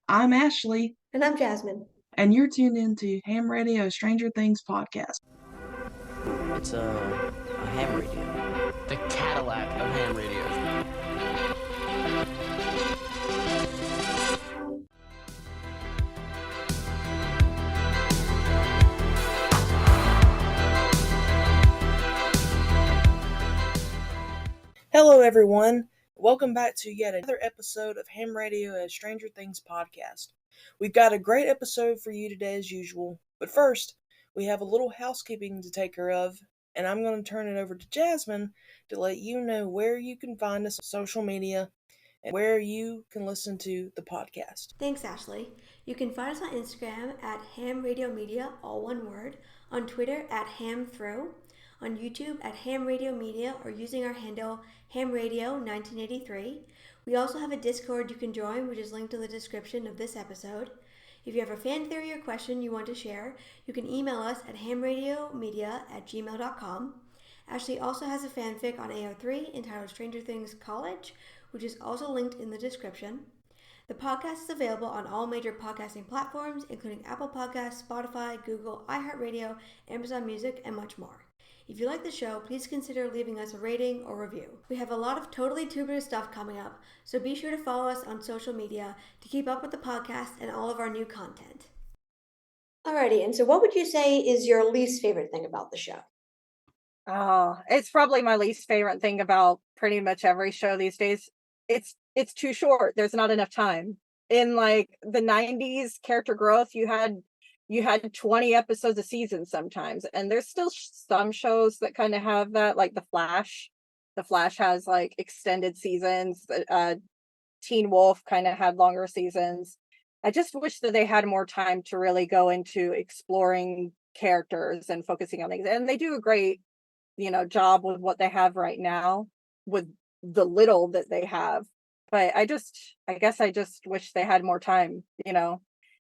I'm Ashley, And I'm Jasmin. and you're tuned into Ham Radio Stranger Things podcast. It's a ham radio. The Cadillac of ham radios. Hello, everyone. Welcome back to yet another episode of Ham Radio Stranger Things podcast. We've got a great episode for you today, as usual. But first, we have a little housekeeping to take care of, and I'm going to turn it over to Jasmin to let you know where you can find us on social media and where you can listen to the podcast. Thanks, Ashley. You can find us on Instagram at Ham Radio Media, all one word, on Twitter at HamThrow, on YouTube at Ham Radio Media, or using our handle Ham Radio 1983. We also have a Discord you can join, which is linked in the description of this episode. If you have a fan theory or question you want to share, you can email us at hamradiomedia@gmail.com. Ashley also has a fanfic on AO3 entitled Stranger Things College, which is also linked in the description. The podcast is available on all major podcasting platforms, including Apple Podcasts, Spotify, Google, iHeartRadio, Amazon Music, and much more. If you like the show, please consider leaving us a rating or review. We have a lot of totally tubular stuff coming up, so be sure to follow us on social media to keep up with the podcast and all of our new content. Alrighty, and so what would you say is your least favorite thing about the show? Oh, it's probably my least favorite thing about pretty much every show these days. It's too short. There's not enough time. In like the 90s character growth, you had 20 episodes a season sometimes, and there's still some shows that kind of have that, like The Flash. The Flash has like extended seasons. Teen Wolf kind of had longer seasons. I just wish that they had more time to really go into exploring characters and focusing on things. And they do a great job with what they have right now with the little that they have. But I just wish they had more time,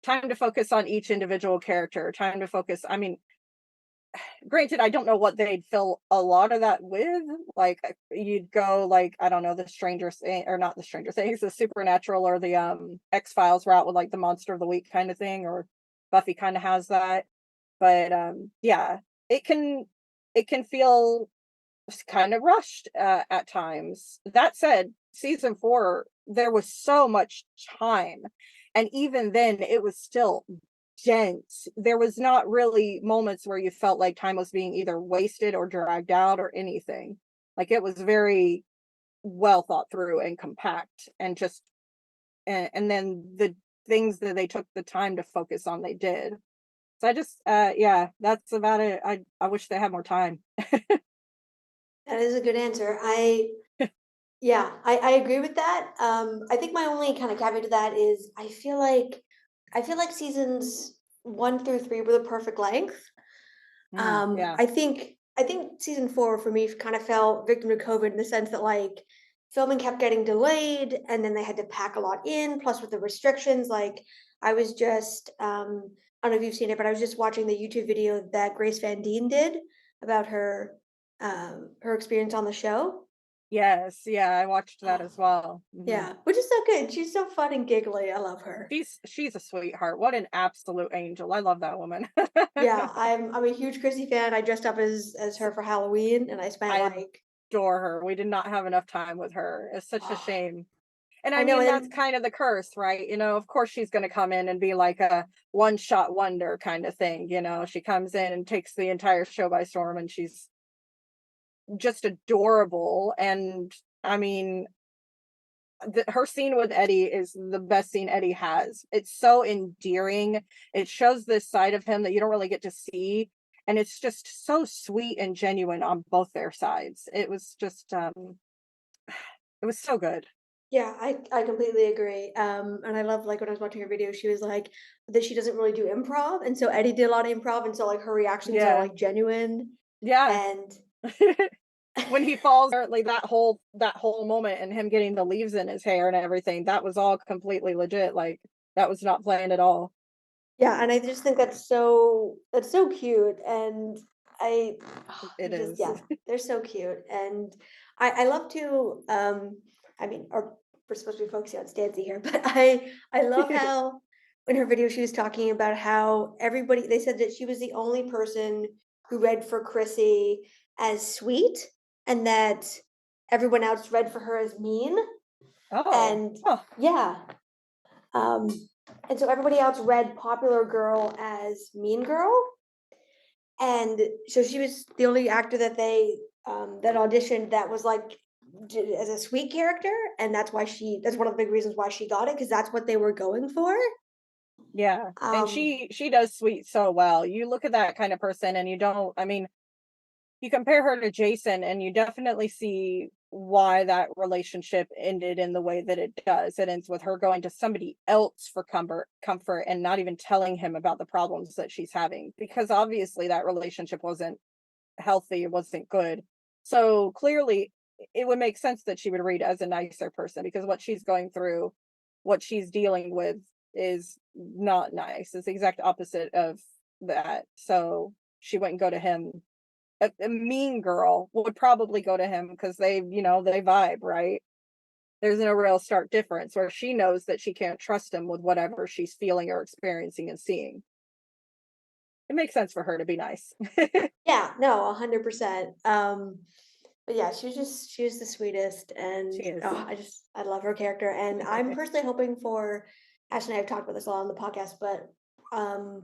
time to focus on each individual character, time to focus. I mean, granted, I don't know what they'd fill a lot of that with. Like you'd go like, I don't know, the Stranger Things, or not the Stranger Things, the Supernatural or the X-Files route with like the Monster of the Week kind of thing, or Buffy kind of has that. But yeah, it can feel kind of rushed at times. That said, season 4, there was so much time, and even then it was still dense. There was not really moments where you felt like time was being either wasted or dragged out or anything. Like it was very well thought through and compact, and just and then the things that they took the time to focus on, they did. So I just yeah, that's about it. I wish they had more time. That is a good answer. I agree with that. I think my only kind of caveat to that is I feel like seasons 1 through 3 were the perfect length. Yeah. I think season 4 for me kind of fell victim to COVID in the sense that like filming kept getting delayed and then they had to pack a lot in, plus with the restrictions. Like I was just I don't know if you've seen it, but I was just watching the YouTube video that Grace Van Dien did about her experience on the show. Yes, yeah, I watched that as well. Yeah, which is so good. She's so fun and giggly. I love her. She's a sweetheart. What an absolute angel. I love that woman. Yeah, I'm a huge Chrissy fan. I dressed up as her for Halloween, and I spent I like adore her. We did not have enough time with her. It's such a shame. And I I know, mean, and that's then kind of the curse, right? Of course she's going to come in and be like a one-shot wonder kind of thing. She comes in and takes the entire show by storm, and she's just adorable. And I mean, her scene with Eddie is the best scene Eddie has. It's so endearing. It shows this side of him that you don't really get to see, and it's just so sweet and genuine on both their sides. It was just it was so good. yeah, I completely agree. And I love like when I was watching her video, she was like that she doesn't really do improv, and so Eddie did a lot of improv, and so like her reactions are Yeah. like genuine Yeah. and When he falls, like that whole moment, and him getting the leaves in his hair and everything, that was all completely legit. Like that was not planned at all. yeah, and I just think that's so cute, and I It is. yeah, they're so cute, and I love to I mean, or we're supposed to be focusing on Stancy here, but I love how in her video she was talking about how everybody they said that she was the only person who read for Chrissy as sweet and that everyone else read for her as mean. Oh, And oh, yeah. Um and so everybody else read popular girl as mean girl. And so she was the only actor that they that auditioned that was like as a sweet character, and that's one of the big reasons why she got it because that's what they were going for. yeah. And Um, she does sweet so well. You look at that kind of person and you don't, I mean, you compare her to Jason and you definitely see why that relationship ended in the way that it does. It ends with her going to somebody else for comfort and not even telling him about the problems that she's having because obviously that relationship wasn't healthy, it wasn't good. So clearly it would make sense that she would read as a nicer person because what she's going through, what she's dealing with is not nice. It's the exact opposite of that. So she wouldn't go to him. A mean girl would probably go to him because they, they vibe, right? There's no real stark difference where she knows that she can't trust him with whatever she's feeling or experiencing and seeing. It makes sense for her to be nice. yeah, no, 100%. But yeah, she was the sweetest, She and is. oh, I love her character, and I'm personally hoping for. Ashley and I have talked about this a lot on the podcast, but um,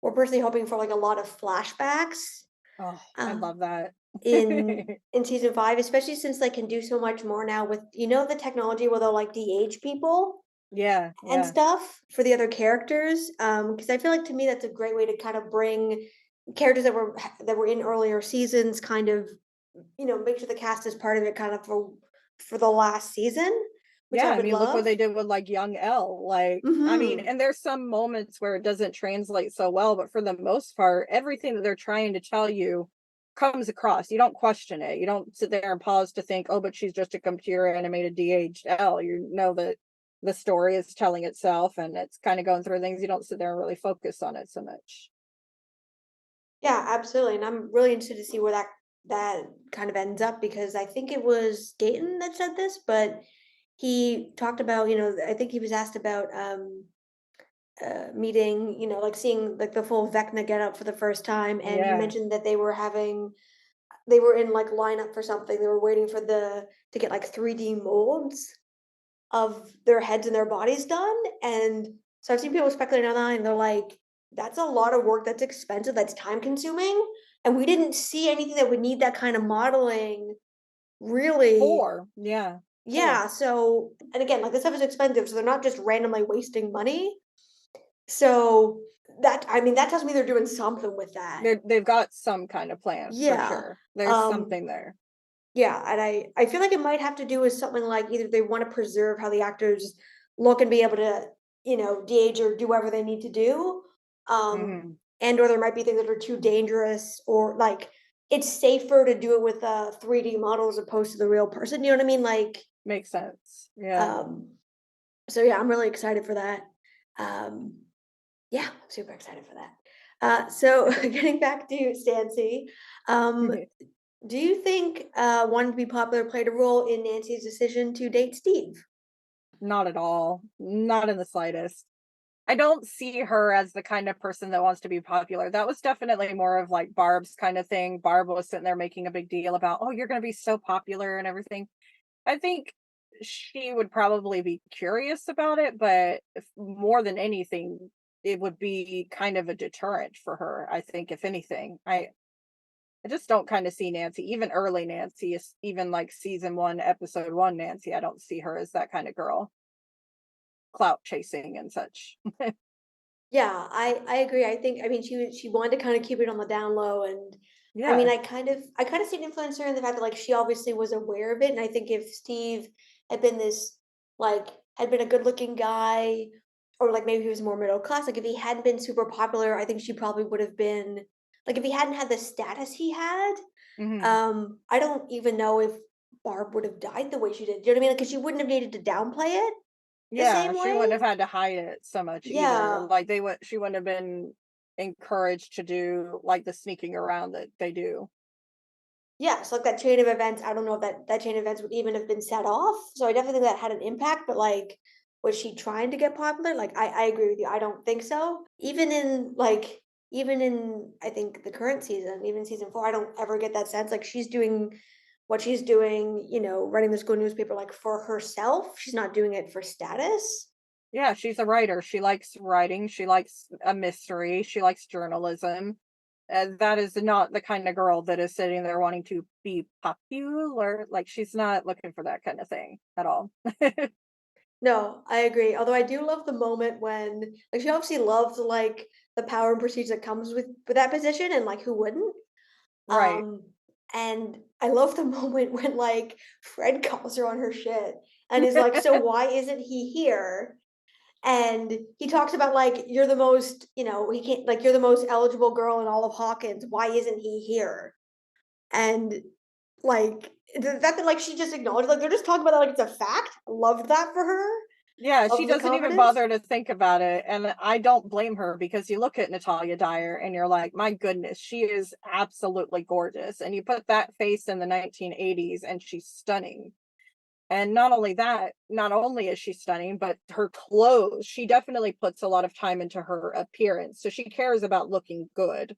we're personally hoping for like a lot of flashbacks. Oh, I Um, love that. in season 5, especially since they can do so much more now with the technology where they'll like de-age people Yeah, and yeah. stuff for the other characters. Because I feel like to me that's a great way to kind of bring characters that were in earlier seasons, kind of make sure the cast is part of it, kind of for the last season, which Yeah, I I would mean, look what love. they did with, like, young Elle, like, I mean, Hmm. and there's some moments where it doesn't translate so well, but for the most part, everything that they're trying to tell you comes across. You don't question it. You don't sit there and pause to think, "Oh, but she's just a computer animated de-aged Elle." You know that the story is telling itself and it's kinda going through things. You don't sit there and really focus on it so much. Yeah, absolutely, and I'm really interested to see where that kind of ends up because I think it was Dayton that said this, but he talked about, I think he was asked about meeting, like seeing like the full Vecna get up for the first time, and he Yeah. mentioned that they were in like lineup for something. They were waiting for the to get like 3D molds of their heads and their bodies done. And so I've seen people speculating online. They're like, that's a lot of work. That's expensive. That's time consuming. And we didn't see anything that would need that kind of modeling. Really, 4. Yeah, 4. yeah. So, and again, like this stuff is expensive, so they're not just randomly wasting money. So I mean, that tells me they're doing something with that. They've got some kind of plan for Yeah. sure. There's Um, something there. Yeah, and I feel like it might have to do with something like either they want to preserve how the actors look and be able to, de-age or do whatever they need to do. Mhm. And or there might be things that are too dangerous or like it's safer to do it with a 3D model as opposed to the real person. You know what I mean? Like, Makes sense. Yeah. um, so yeah, I'm really excited for that. Um, yeah, super excited for that. So getting back to Stancy, um, do you think wanting to be popular played a role in Nancy's decision to date Steve? Not at all. Not in the slightest. I don't see her as the kind of person that wants to be popular. That was definitely more of like Barb's kind of thing. Barb was sitting there making a big deal about, "Oh, you're going to be so popular and everything." I think she would probably be curious about it, but more than anything, it would be kind of a deterrent for her. I think, if anything, I just don't kind of see Nancy, even early Nancy, even like season 1, episode 1 Nancy. I don't see her as that kind of girl, clout chasing and such. Yeah, I agree. I mean she wanted to kind of keep it on the down low, and I mean Yeah. I kind of see an influencer in the fact that like she obviously was aware of it, and I think if Steve had been this like had been a good looking guy or like maybe he was more middle class, like if he hadn't been super popular, I think she probably would have been like if he hadn't had the status he had. Hmm. I don't even know if Barb would have died the way she did. Do you know what I mean? Because she wouldn't have needed to downplay it the Yeah, same she way. wouldn't have had to hide it so much either. Yeah. Like she wouldn't have been encouraged to do like the sneaking around that they do. Yeah, so like that chain of events, I don't know if that chain of events would even have been set off. So I definitely think that had an impact, but like was she trying to get popular? Like I agree with you. I don't think so. Even in I think the current season, even season 4, I don't ever get that sense. Like she's doing what she's doing, running the school newspaper like for herself. She's not doing it for status. Yeah, she's a writer. She likes writing. She likes a mystery. She likes journalism. That is not the kind of girl that is sitting there wanting to be popular. Like, she's not looking for that kind of thing at all. No, I agree. Although I do love the moment when like she obviously loves like the power and prestige that comes with that position and like who wouldn't? Right. Um, and I love the moment when like Fred calls her on her shit and is like, "So why isn't he here?" And he talks about like you're the most, he can't like you're the most eligible girl in all of Hawkins. Why isn't he here? And like the fact that like she just acknowledged like they're just talking about that like it's a fact. Loved that for her. Yeah, she Loved the doesn't even confidence. bother to think about it, and I don't blame her because you look at Natalia Dyer and you're like, "My goodness, she is absolutely gorgeous." And you put that face in the 1980s and she's stunning. And not only that, not only is she stunning, but her clothes, she definitely puts a lot of time into her appearance. So she cares about looking good.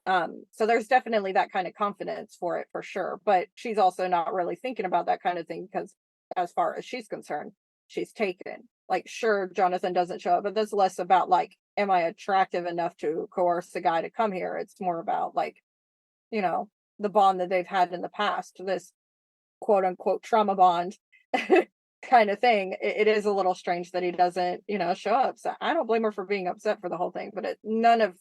So there's definitely that kind of confidence for it for sure. But she's also not really thinking about that kind of thing because as far as she's concerned, she's taken. Like, sure, Jonathan doesn't show up, but that's less about like, am I attractive enough to coerce the guy to come here? It's more about like, you know, the bond that they've had in the past, this quote unquote trauma bond kind of thing. It is a little strange that he doesn't, show up. So I don't blame her for being upset for the whole thing, but none of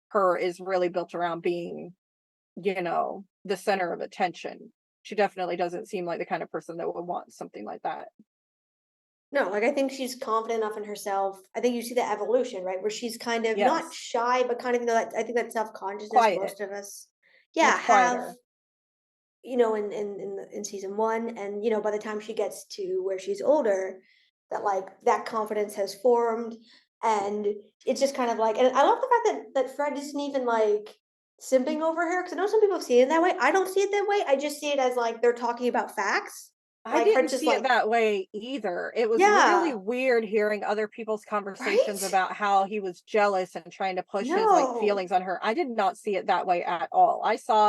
her is really built around being, the center of attention. She definitely doesn't seem like the kind of person that would want something like that. No, like I think she's confident enough in herself. I think you see the evolution, right? Where she's kind of not Yes, shy, but kind of, that I think that self-consciousness quiet, most of us, yeah, much have, quieter. in season 1, and by the time she gets to where she's older, that like that confidence has formed, and it's just kind of like, and I love the fact that Fred isn't even like simping over her because I know some people see it that way. I don't see it that way. I just see it as like they're talking about facts. I Like didn't Fred's just see it like, that way either. It was really yeah, weird hearing other people's conversations right? about how he was jealous and trying to push his like No, feelings on her. I did not see it that way at all.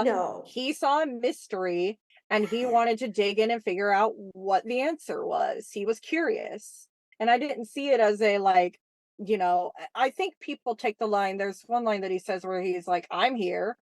no, He saw a mystery and he wanted to dig in and figure out what the answer was. He was curious. And I didn't see it as a like, I think people take the line. There's one line that he says where he's like, "I'm here."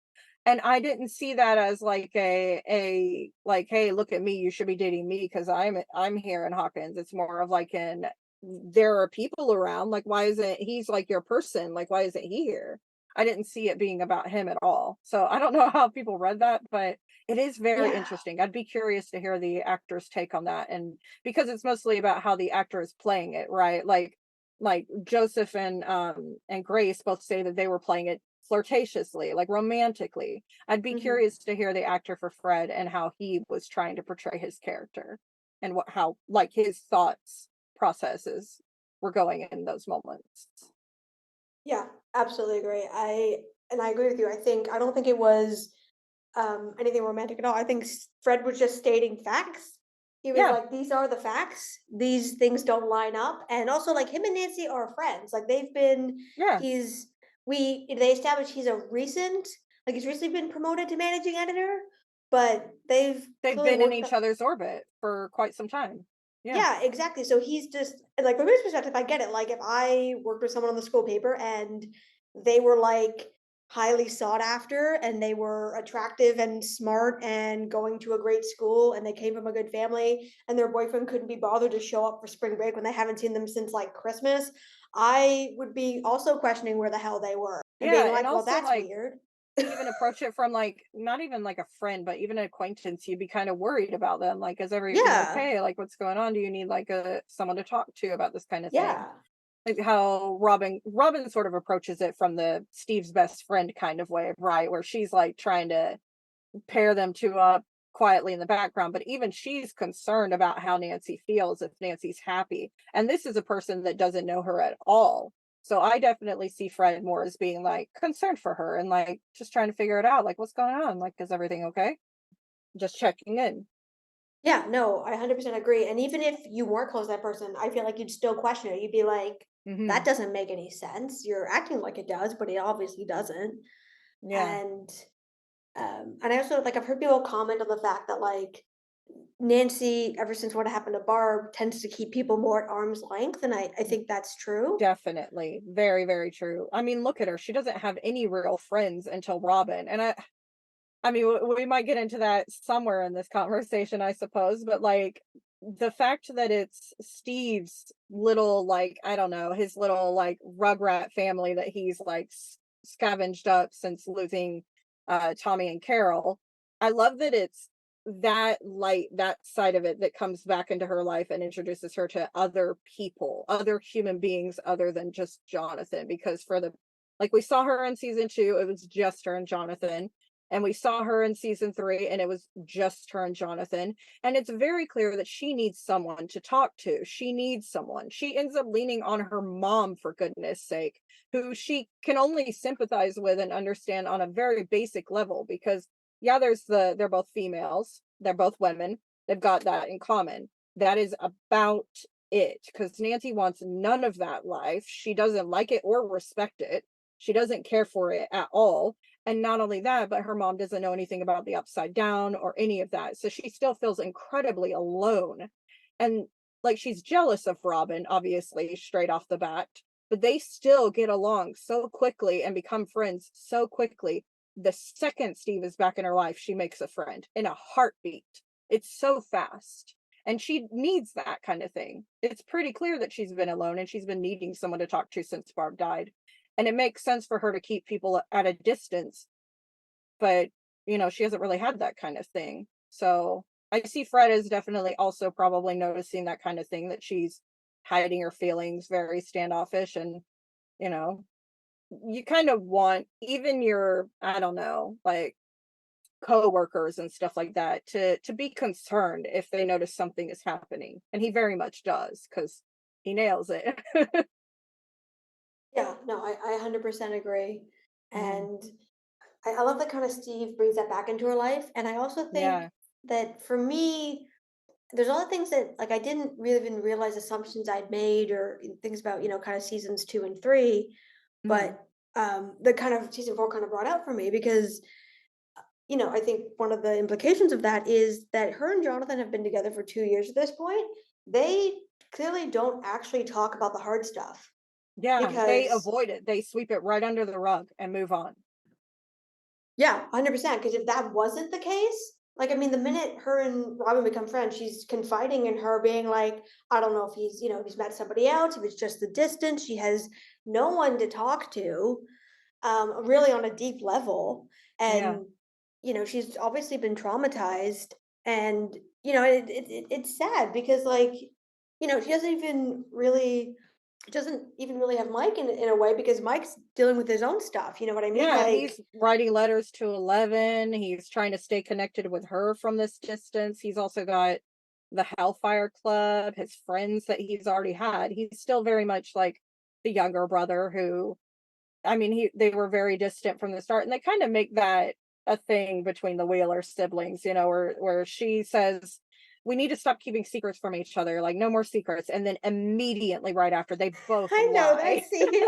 And I didn't see that as like a like, "Hey, look at me, you should be dating me because I'm here in Hawkins." It's more of like an, there are people around, like, why isn't he's like your person? Like, why isn't he here? I didn't see it being about him at all. So I don't know how people read that, but it is very yeah, interesting. I'd be curious to hear the actor's take on that. And because it's mostly about how the actor is playing it, right? Like Joseph and Grace both say that they were playing it flirtatiously, like romantically. I'd be hmm curious to hear the actor for Fred and how he was trying to portray his character and how like his thoughts processes were going in those moments. yeah, absolutely agree. I agree with you. I don't think it was anything romantic at all. I think Fred was just stating facts. He was Yeah, like, "These are the facts. These things don't line up." And also, like him and Nancy are friends. Like they've been. yeah. He's we they established he's recently been promoted to managing editor, but they've They've clearly been in worked. each other's orbit for quite some time. Yeah. Yeah, exactly. So he's just like from his perspective, I get it. Like if I worked with someone on the school paper and they were like highly sought after and they were attractive and smart and going to a great school and they came from a good family and their boyfriend couldn't be bothered to show up for spring break when they haven't seen them since like Christmas, I would be also questioning where the hell they were and being Yeah, and like, well, also that's like weird. to even approach it from like not even like a friend, but even an acquaintance, you'd be kind of worried about them. Like, is everything Yeah. okay? Like, what's going on? Do you need like a someone to talk to about this kind of thing? Yeah. Like how Robin sort of approaches it from the Steve's best friend kind of way, right? Where she's like trying to pair them two up quietly in the background, but even she's concerned about how Nancy feels, if Nancy's happy. And this is a person that doesn't know her at all. So I definitely see Fred more as being like concerned for her and like just trying to figure it out. Like, what's going on? Like, is everything okay? just checking in. Yeah, no, I 100% agree, and even if you weren't close to that person, I feel like you'd still question it. You'd be like, "That Hmm. doesn't make any sense. You're acting like it does, but it obviously doesn't." Yeah, And, and I also like, I've heard people comment on the fact that, like, Nancy, ever since what happened to Barb, tends to keep people more at arm's length, and I think that's true. definitely. Very, very true. I mean, look at her. She doesn't have any real friends until Robin. And I mean, we might get into that somewhere in this conversation, I suppose, but like the fact that it's Steve's little, like, I don't know, his little like rugrat family that he's like scavenged up since losing Tommy and Carol. I love that it's that light, that side of it that comes back into her life and introduces her to other people, other human beings other than just Jonathan. Because for the like we saw her in season 2, it was just her and Jonathan, and we saw her in season 3 and it was just her and Jonathan. And it's very clear that she needs someone to talk to. She needs someone. She ends up leaning on her mom, for goodness sake, who she can only sympathize with and understand on a very basic level. Because yeah, they're both females, they're both women, they've got that in common. That is about it, because Nancy wants none of that life. She doesn't like it or respect it. She doesn't care for it at all. And not only that, but her mom doesn't know anything about the upside down or any of that. So she still feels incredibly alone. And like she's jealous of Robin, obviously, straight off the bat, but they still get along so quickly and become friends so quickly. The second Steve is back in her life, she makes a friend in a heartbeat. It's so fast. And she needs that kind of thing. It's pretty clear that she's been alone and she's been needing someone to talk to since Barb died. And it makes sense for her to keep people at a distance, but she hasn't really had that kind of thing. So I see Fred is definitely also probably noticing that kind of thing, that she's hiding her feelings, very standoffish. And you know you kind of want even your, I don't know, like co-workers and stuff like that to be concerned if they notice something is happening, and he very much does, because he nails it. Yeah, no, I 100% agree. Mhm. And I love that kind of Steve brings that back into her life. And I also think Yeah. that for me, there's a lot of things that like I didn't really even realize assumptions I'd made or things about, kind of seasons 2 and 3, Mhm. but the kind of season 4 kind of brought out for me because I think one of the implications of that is that her and Jonathan have been together for 2 years at this point. They clearly don't actually talk about the hard stuff Yeah, they because avoid it. They sweep it right under the rug and move on. yeah, 100%. Because if that wasn't the case, like, I mean, the minute her and Robin become friends, she's confiding in her, being like, I don't know if if he's met somebody else, if it's just the distance. She has no one to talk to, really on a deep level. Yeah. And, she's obviously been traumatized. And, it's sad because, like, she doesn't even really have Mike in a way because Mike's dealing with his own stuff. You know what I mean? Yeah, Like, he's writing letters to 11. He's trying to stay connected with her from this distance. He's also got the Hellfire Club, his friends that he's already had. He's still very much like the younger brother who, I mean, they were very distant from the start, and they kind of make that a thing between the Wheeler siblings, where she says, "We need to stop keeping secrets from each other, like no more secrets." And then immediately right after, they both I know that lie. scene She's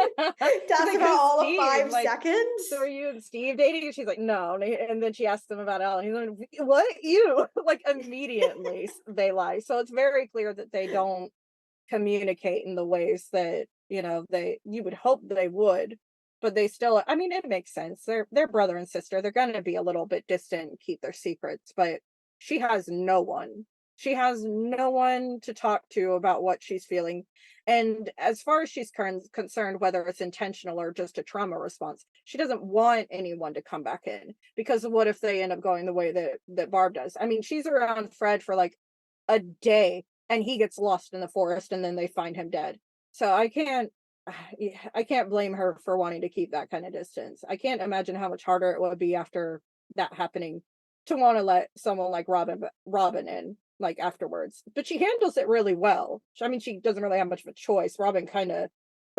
lasts like, about "Who's all of Steve? five Like, so are seconds. you and Steve dating?" And she's like, "No." And then she asks him about Ellen. He's like, "What? You?" Like immediately they lie. So it's very clear that they don't communicate in the ways that they you would hope they would, but they still, I mean, it makes sense. They're brother and sister. They're going to be a little bit distant and keep their secrets, but she has no one. She has no one to talk to about what she's feeling. And as far as she's concerned, whether it's intentional or just a trauma response, she doesn't want anyone to come back in, because what if they end up going the way that Barb does? I mean, she's around Fred for like a day and he gets lost in the forest and then they find him dead. So I can't blame her for wanting to keep that kind of distance. I can't imagine how much harder it would be after that happening to want to let someone like Robin in like afterwards. But she handles it really well. I mean, she doesn't really have much of a choice.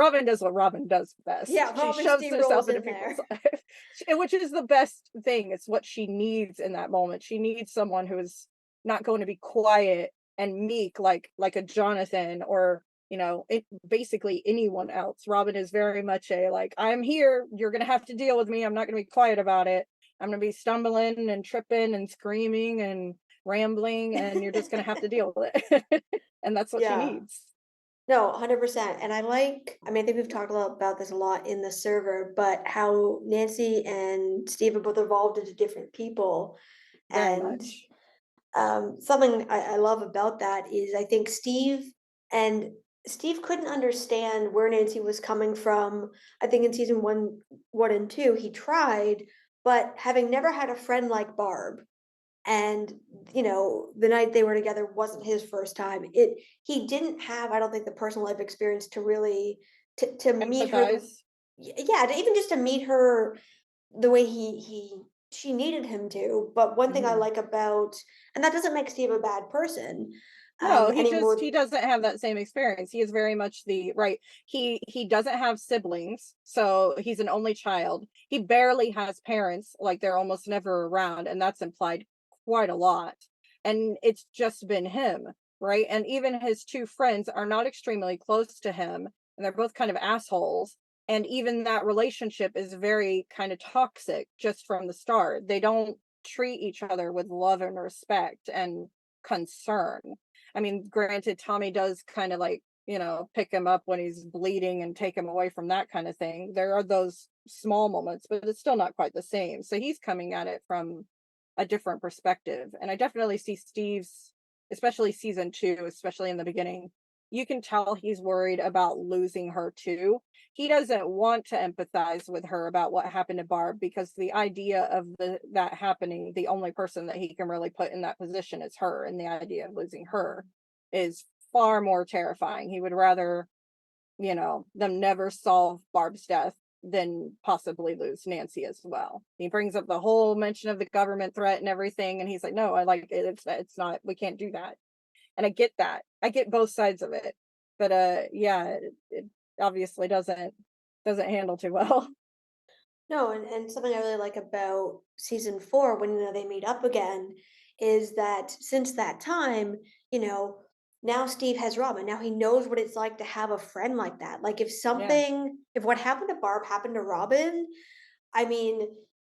Robin does what Robin does best. Yeah, She Robin shoves herself steamrolls into in people's there. lives, which is the best thing. It's what she needs in that moment. She needs someone who is not going to be quiet and meek like a Jonathan or basically anyone else. Robin is very much a like, I'm here. You're gonna have to deal with me. I'm not gonna be quiet about it. I'm gonna be stumbling and tripping and screaming and rambling, and you're just gonna have to deal with it. And that's what she Yeah. needs. No, 100%. And I mean, I think we've talked a lot about this a lot in the server, but how Nancy and Steve are both evolved into different people. Very And much. something I love about that is I think and Steve couldn't understand where Nancy was coming from. I think in season one and two, he tried, but having never had a friend like Barb, and the night they were together wasn't his first time. He didn't have, I don't think, the personal life experience to really to meet her Empathize. yeah, to even just to meet her the way she needed him to. But one thing I Mhm. like about, and that doesn't make Steve a bad person No, he anymore. doesn't have that same experience. He is very much the right. He doesn't have siblings, so he's an only child. He barely has parents, like they're almost never around, and that's implied quite a lot. And it's just been him, right? And even his two friends are not extremely close to him, and they're both kind of assholes. And even that relationship is very kind of toxic just from the start. They don't treat each other with love and respect and concern. I mean, granted, Tommy does kind of like, pick him up when he's bleeding and take him away from that kind of thing. There are those small moments, but it's still not quite the same. So he's coming at it from a different perspective. And I definitely see Steve's, especially season two, especially in the beginning, you can tell he's worried about losing her too. He doesn't want to empathize with her about what happened to Barb, because the idea of that happening, the only person that he can really put in that position is her, and the idea of losing her is far more terrifying. He would rather, them never solve Barb's death than possibly lose Nancy as well. He brings up the whole mention of the government threat and everything, and he's like, no, I like it. It's not, we can't do that. And I get that. I get both sides of it. But yeah, it obviously doesn't handle too well. No, and something I really like about season four, when they meet up again, is that since that time, you know, now Steve has Robin. Now he knows what it's like to have a friend like that. Like Yeah. if what happened to Barb happened to Robin, I mean,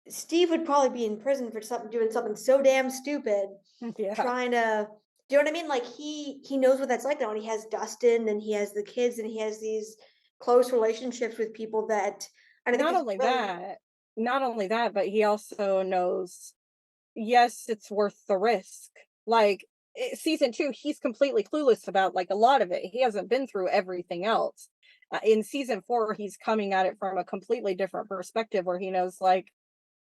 Steve would probably be in prison for doing something so damn stupid, Yeah. trying to. Do you know what I mean? Like he knows what that's like now, and he has Dustin, and he has the kids, and he has these close relationships with people that, and I think Not it's only really. that, not only that, but he also knows, yes, it's worth the risk. Like season two, he's completely clueless about like a lot of it. He hasn't been through everything else. In season four, he's coming at it from a completely different perspective, where he knows like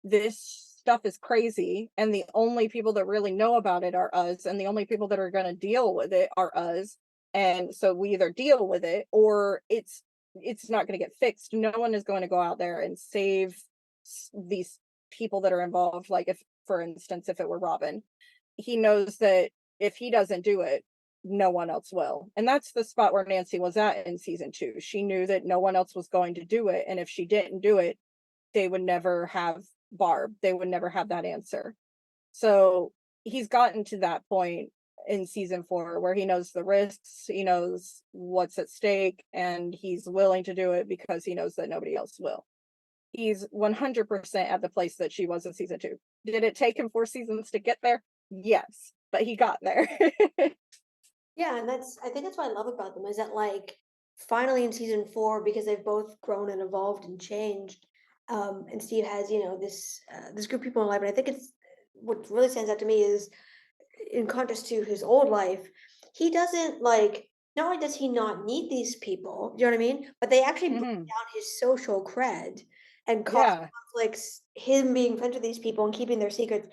this stuff is crazy, and the only people that really know about it are us, and the only people that are going to deal with it are us. And so we either deal with it, or it's not going to get fixed. No one is going to go out there and save these people that are involved. Like, if for instance, if it were Robin, he knows that if he doesn't do it, no one else will. And that's the spot where Nancy was at in season two. She knew that no one else was going to do it, and if she didn't do it, they would never have Barb. They would never have that answer. So he's gotten to that point in season four where he knows the risks, he knows what's at stake, and he's willing to do it because he knows that nobody else will. He's 100% at the place that she was in season two. Did it take him 4 seasons to get there? Yes, but he got there. Yeah, and I think that's what I love about them, is that like finally in season four, because they've both grown and evolved and changed, and Steve has, this group of people in life, and I think it's what really stands out to me is, in contrast to his old life, he doesn't like, not only does he not need these people, do you know what I mean? But they actually bring Mhm. down his social cred and cause Yeah, conflicts, him being friends with these people and keeping their secrets.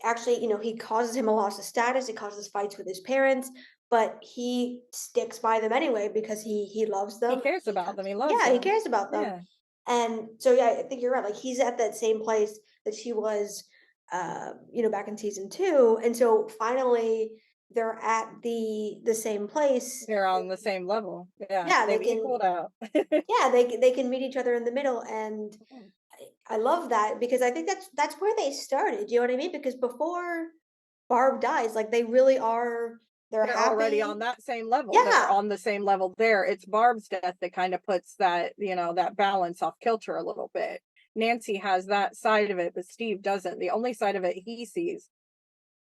Actually, he causes him a loss of status, it causes fights with his parents, but he sticks by them anyway because he loves he them. cares He about them. comes, He loves yeah, he them. cares about them. Yeah. And so yeah, I think you're right. Like he's at that same place that she was back in season two. And so finally, they're at the same place. They're on the same level. Yeah, Yeah, they they've can. equaled out. Yeah, they can meet each other in the middle, and I love that because I think that's where they started. You know what I mean? Because before Barb dies, like they really are. They're They're already happy. on that same level. They're Yeah, on the same level there. It's Barb's death that kind of puts that, that balance off kilter a little bit. Nancy has that side of it, but Steve doesn't. The only side of it he sees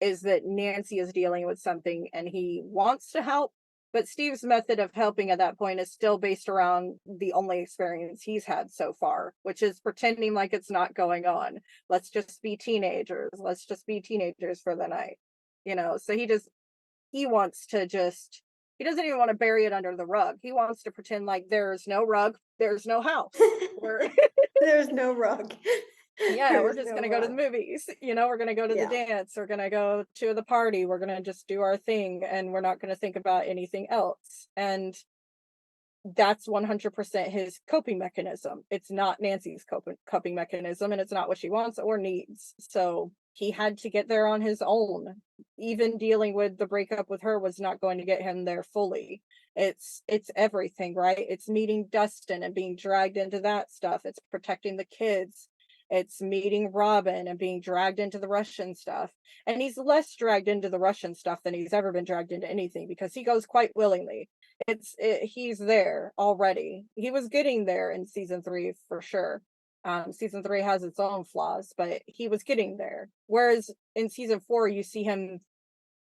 is that Nancy is dealing with something and he wants to help, but Steve's method of helping at that point is still based around the only experience he's had so far, which is pretending like it's not going on. Let's just be teenagers. Let's just be teenagers for the night. So he wants to just he doesn't even want to bury it under the rug. He wants to pretend like there's no rug, there's no house. We're there's no rug. yeah, we're There's just no gonna go to the rug. movies. We're gonna go to the Yeah, dance, we're gonna go to the party, we're gonna just do our thing, and we're not gonna think about anything else. And that's 100% his coping mechanism. It's not Nancy's coping mechanism, and it's not what she wants or needs. So he had to get there on his own. Even dealing with the breakup with her was not going to get him there fully. It's everything, right? It's meeting Dustin and being dragged into that stuff. It's protecting the kids. It's meeting Robin and being dragged into the Russian stuff. And he's less dragged into the Russian stuff than he's ever been dragged into anything because he goes quite willingly. He's there already. He was getting there in season 3 for sure. Season 3 has its own flaws, but he was getting there. Whereas in season 4, you see him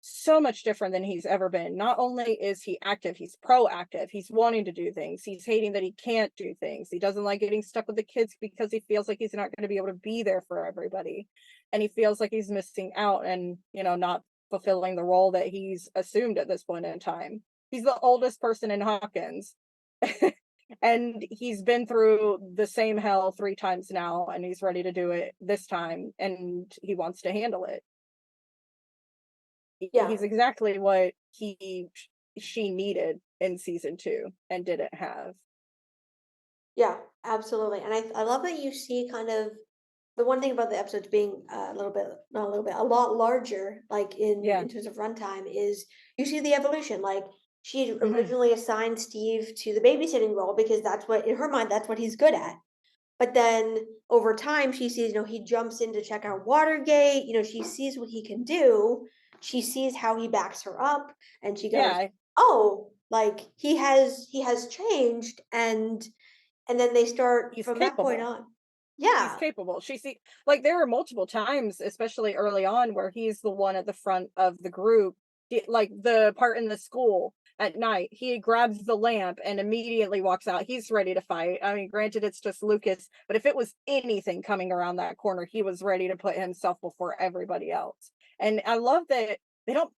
so much different than he's ever been. Not only is he active, he's proactive. He's wanting to do things. He's hating that he can't do things. He doesn't like getting stuck with the kids because he feels like he's not going to be able to be there for everybody. And he feels like he's missing out and, not fulfilling the role that he's assumed at this point in time. He's the oldest person in Hawkins. And he's been through the same hell 3 times now, and he's ready to do it this time, and he wants to handle it. yeah, He's exactly what she needed in season 2 and didn't have. yeah, absolutely. And I love that you see kind of the one thing about the episodes being a little bit, not a little bit, a lot larger, like Yeah. in terms of runtime, is you see the evolution. Like she had Mhm. originally assigned Steve to the babysitting role because that's what in her mind that's what he's good at. But then over time, she sees, he jumps in to check out Watergate. She sees what he can do. She sees how he backs her up, and she goes, Yeah, "Oh, like he has changed." And then they start he's from that point capable. on. He's Yeah, capable. Like there are multiple times, especially early on, where he's the one at the front of the group. Like the part in the school at night, he grabs the lamp and immediately walks out. He's ready to fight. I mean, granted, it's just Lucas, but if it was anything coming around that corner, he was ready to put himself before everybody else. And I love that they don't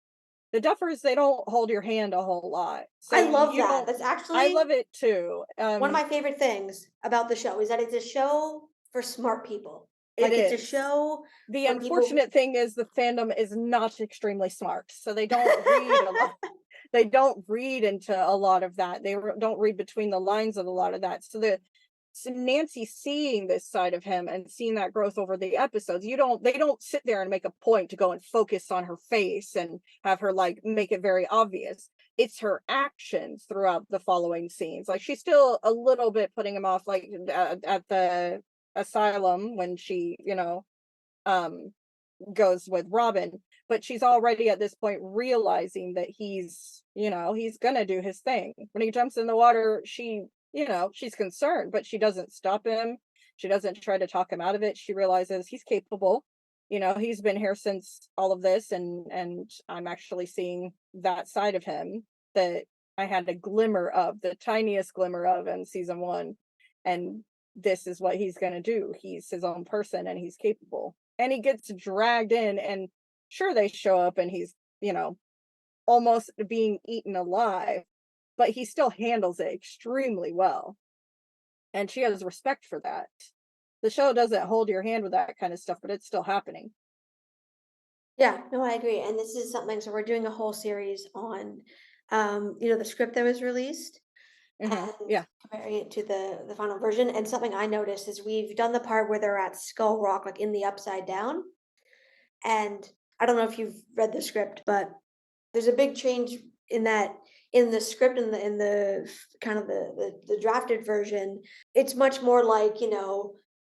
the Duffers, they don't hold your hand a whole lot. I So love you that. don't That's I actually love it too. one of my favorite things about the show is that it's a show for smart people. It Like it's a is. show The for people. unfortunate thing is the fandom is not extremely smart, so they don't read a lot. They don't read into a lot of that. Don't read between the lines of a lot of that. So Nancy seeing this side of him and seeing that growth over the episodes, they don't sit there and make a point to go and focus on her face and have her like make it very obvious. It's her actions throughout the following scenes. Like she's still a little bit putting him off, like at the asylum when she, um goes with Robin, but she's already at this point realizing that he's gonna do his thing. When he jumps in the water, she's concerned, but she doesn't stop him. She doesn't try to talk him out of it. She realizes he's capable. He's been here since all of this, and I'm actually seeing that side of him that I had a glimmer of, the tiniest glimmer of in season 1. And this is what he's gonna do. He's his own person and he's capable. And he gets dragged in, and sure, they show up and he's, almost being eaten alive, but he still handles it extremely well. And she has respect for that. The show doesn't hold your hand with that kind of stuff, but it's still happening. Yeah, no, I agree. And this is something, so we're doing a whole series on, the script that was released and Yeah. comparing it to the final version. And something I noticed is we've done the part where they're at Skull Rock, like in the upside down. And I don't know if you've read the script, but there's a big change in that in the script in the kind of the drafted version. It's much more like,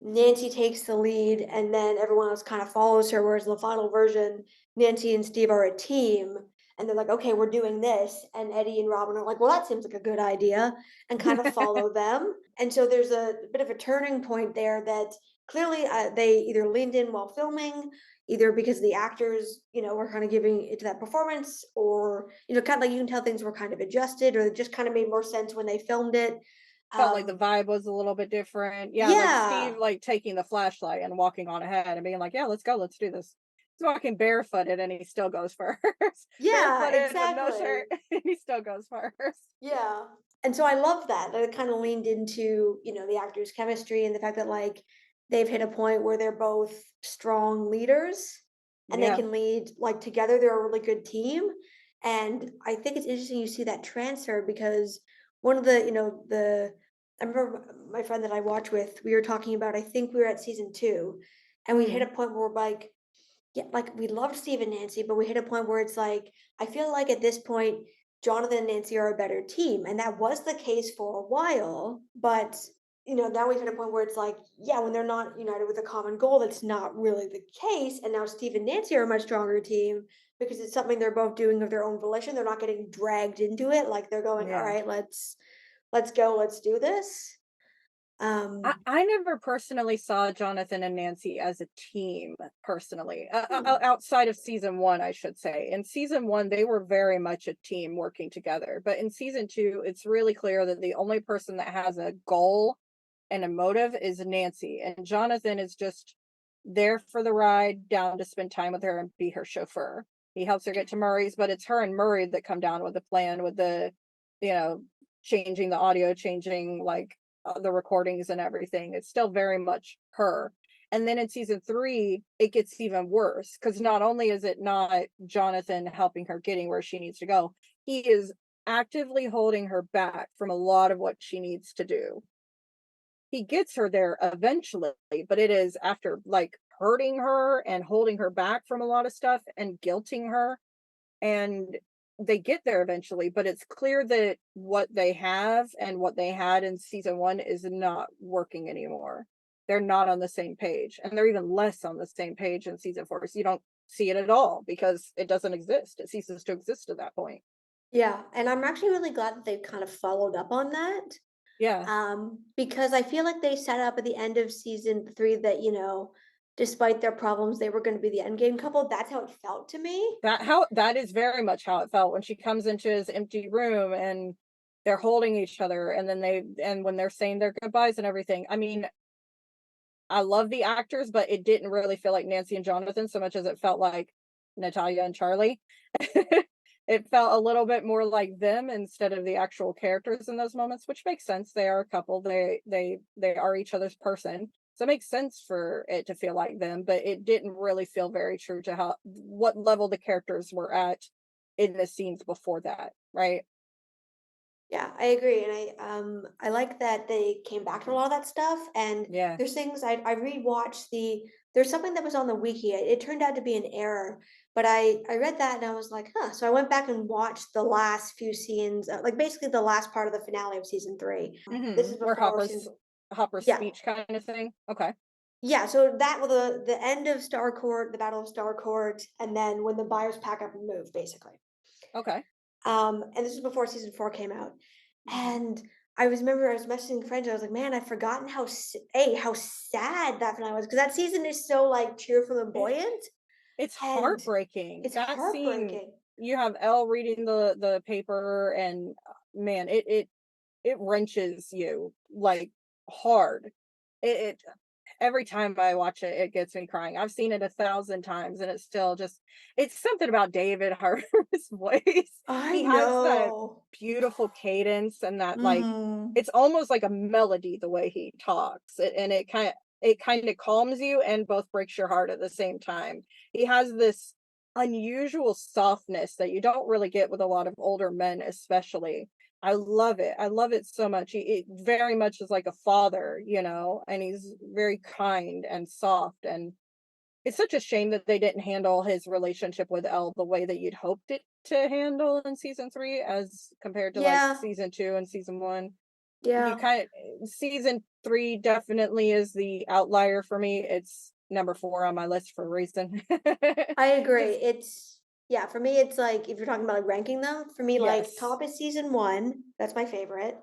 Nancy takes the lead and then everyone else kind of follows her, whereas in the final version, Nancy and Steve are a team and they're like, okay, we're doing this, and Eddie and Robin are like, well, that seems like a good idea, and kind of follow them. And so there's a bit of a turning point there that clearly they either leaned in while filming, either because the actors, were kind of giving it to that performance, or, kind of like you can tell things were kind of adjusted, or it just kind of made more sense when they filmed it. Felt like the vibe was a little bit different. Yeah, like Yeah, Steve, like, taking the flashlight and walking on ahead and being like, "Yeah, let's go, let's do this." He's walking barefooted and he still goes first. yeah, Barefooted with no exactly. shirt, and he still goes first. Yeah. And so I love that it kind of leaned into, the actors' chemistry and the fact that like they've hit a point where they're both strong leaders and they Yeah. can lead like together. They're a really good team. And I think it's interesting you see that transfer because one of I remember my friend that I watch with, we were talking about, I think we were at season 2, and we hit a Mhm. point where we're like, yeah, like we loved Steve and Nancy, but we hit a point where it's like, I feel like at this point, Jonathan and Nancy are a better team. And that was the case for a while. But, now we've hit a point where it's like, yeah, when they're not united with a common goal, that's not really the case. And now Steve and Nancy are a much stronger team because it's something they're both doing of their own volition. They're not getting dragged into it. Like they're going, all Yeah. right, let's go, let's do this. I never personally saw Jonathan and Nancy as a team personally, Hmm. outside of season 1, I should say. In season 1, they were very much a team working together, but in season 2, it's really clear that the only person that has a goal and a motive is Nancy, and Jonathan is just there for the ride, down to spend time with her and be her chauffeur. He helps her get to Murray's, but it's her and Murray that come down with the plan, with the, you know, changing the audio, changing like the recordings and everything. It's still very much her. And then in season 3, it gets even worse because not only is it not Jonathan helping her getting where she needs to go, he is actively holding her back from a lot of what she needs to do. He gets her there eventually, but it is after like hurting her and holding her back from a lot of stuff and guilting her, and they get there eventually, but it's clear that what they have and what they had in season 1 is not working anymore. They're not on the same page, and they're even less on the same page in season 4. So you don't see it at all because it doesn't exist. It ceases to exist at that point. Yeah. And I'm actually really glad that they've kind of followed up on that. Yeah. Because I feel like they set up at the end of season 3 that, despite their problems, they were going to be the end game couple. That's how it felt to me. That is very much how it felt when she comes into his empty room and they're holding each other, and then when they're saying their goodbyes and everything. I mean, I love the actors, but it didn't really feel like Nancy and Jonathan so much as it felt like Natalia and Charlie. It felt a little bit more like them instead of the actual characters in those moments, which makes sense. They are a couple. They are each other's person. So it makes sense for it to feel like them, but it didn't really feel very true to how what level the characters were at in the scenes before that, right? Yeah, I agree, and I like that they came back to a lot of that stuff. And Yeah. there's things I rewatched there's something that was on the wiki. It turned out to be an error, but I read that and I was like, huh. So I went back and watched the last few scenes, like basically the last part of the finale of season 3. This is Where before season. Hopper's Yeah, speech kind of thing. Okay. yeah. So that was the end of Starcourt, the Battle of Starcourt, and then when the buyers pack up and move, basically. Okay. And this was before season 4 came out. And I was messaging friends. I was like, "Man, I've forgotten how sad that finale was because that season is so like cheerful and It buoyant, It's and heartbreaking. it's That scene, heartbreaking." you have Elle reading the paper and, man, it wrenches you, like, hard. It every time I watch it, it gets me crying. I've seen it 1,000 times, and it's still just it's something about David Harbour's voice. I He has that know. beautiful cadence and that, like, Mhm. it's almost like a melody the way he talks, and it kinda calms you and both breaks your heart at the same time. He has this unusual softness that you don't really get with a lot of older men, especially. I love it. I love it so much. It very much is like a father, and he's very kind and soft. And it's such a shame that they didn't handle his relationship with Elle the way that you'd hoped it to handle in season 3 as compared to like Yeah, season 2 and season 1. You yeah. kind of season 3 definitely is the outlier for me. It's number 4 on my list for a reason. I agree. Just Yeah, for me it's like if you're talking about like ranking them, for me like yes. top is season 1. That's my favorite.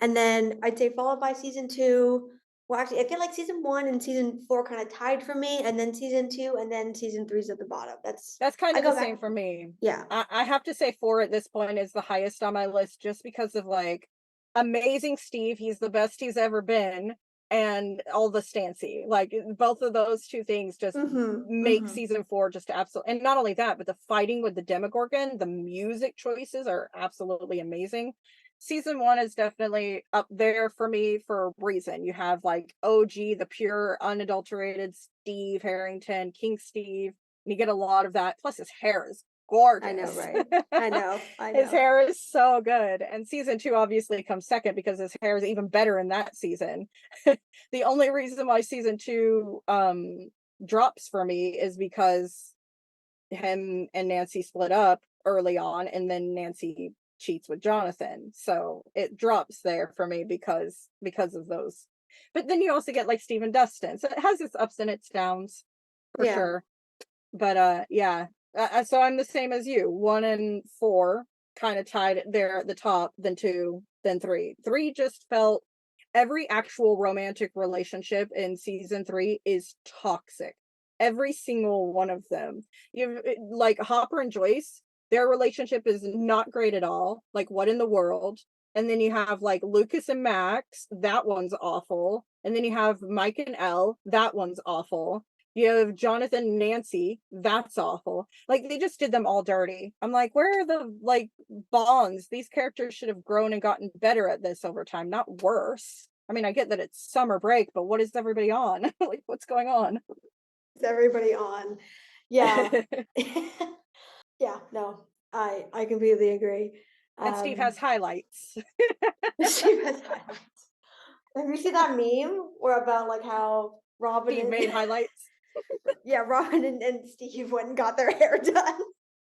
And then I'd say followed by season 2. Well, actually, I feel like season 1 and season 4 kind of tied for me, and then season 2, and then season 3 is at the bottom. That's kind I of the go same back. for me. Yeah. I have to say 4 at this point is the highest on my list just because of like amazing Steve. He's the best he's ever been. And all the Stancy, like both of those two things just make Mm-hmm. season 4 just absolutely. And not only that, but the fighting with the Demogorgon, the music choices are absolutely amazing. Season 1 is definitely up there for me for a reason. You have like OG, the pure, unadulterated Steve Harrington, King Steve, and you get a lot of that. Plus, his hair is I know, gorgeous. right? I know. I His know. hair is so good. And season 2 obviously comes second because his hair is even better in that season. The only reason why season 2 drops for me is because him and Nancy split up early on, and then Nancy cheats with Jonathan. So it drops there for me because of those. But then you also get like Stephen Dustin. So it has its ups and its downs for Yeah. sure. But yeah. So I'm the same as you. 1 and 4 kind of tied there at the top, then 2, then 3. 3 just felt every actual romantic relationship in season 3 is toxic. Every single one of them. You like Hopper and Joyce, their relationship is not great at all. Like, what in the world? And then you have like Lucas and Max, that one's awful. And then you have Mike and Elle, that one's awful. You have Jonathan and Nancy, that's awful. Like, they just did them all dirty. I'm like, where are the like bonds? These characters should have grown and gotten better at this over time, not worse. I mean, I get that it's summer break, but what is everybody on? Like, what's going on? Is everybody on? Yeah. Yeah, no. I completely agree. And Steve has highlights. Steve has highlights. Have you seen that meme where about like how Robin Steve and made highlights. yeah, Robin and Steve went and got their hair done.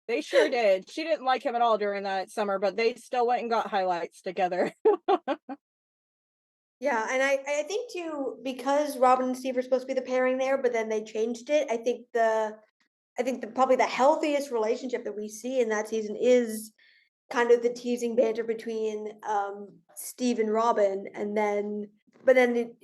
They sure did. She didn't like him at all during that summer, but they still went and got highlights together. Yeah, and I think too, because Robin and Steve were supposed to be the pairing there, but then they changed it. I think the probably the healthiest relationship that we see in that season is kind of the teasing banter between Steve and Robin, and then but then it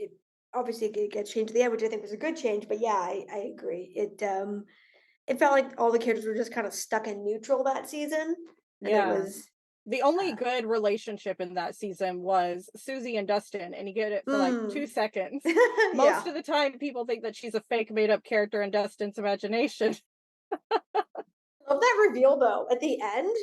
obviously it gets changed at the end, which I think was a good change. But yeah, I agree. It felt like all the characters were just kind of stuck in neutral that season, and it Yeah. was The only uh, good relationship in that season was Susie and Dustin, and you get it for like 2 seconds. yeah. Most of the time, people think that she's a fake made up character in Dustin's imagination. Love that reveal though at the end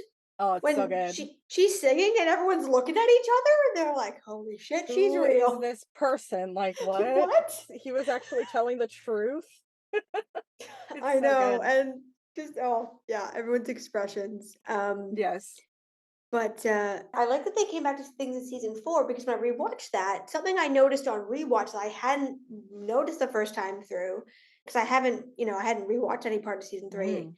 Oh, it's so when good. she's singing and everyone's looking at each other and they're like, "Holy shit, she's Who is real." this person? Like, what? What? He was actually telling the truth. It's I so know, good. and just oh yeah, everyone's expressions. Yes. But I like that they came back to things in season 4 because when I rewatched that, something I noticed on rewatch that I hadn't noticed the first time through, because I hadn't rewatched any part of season 3, Mm.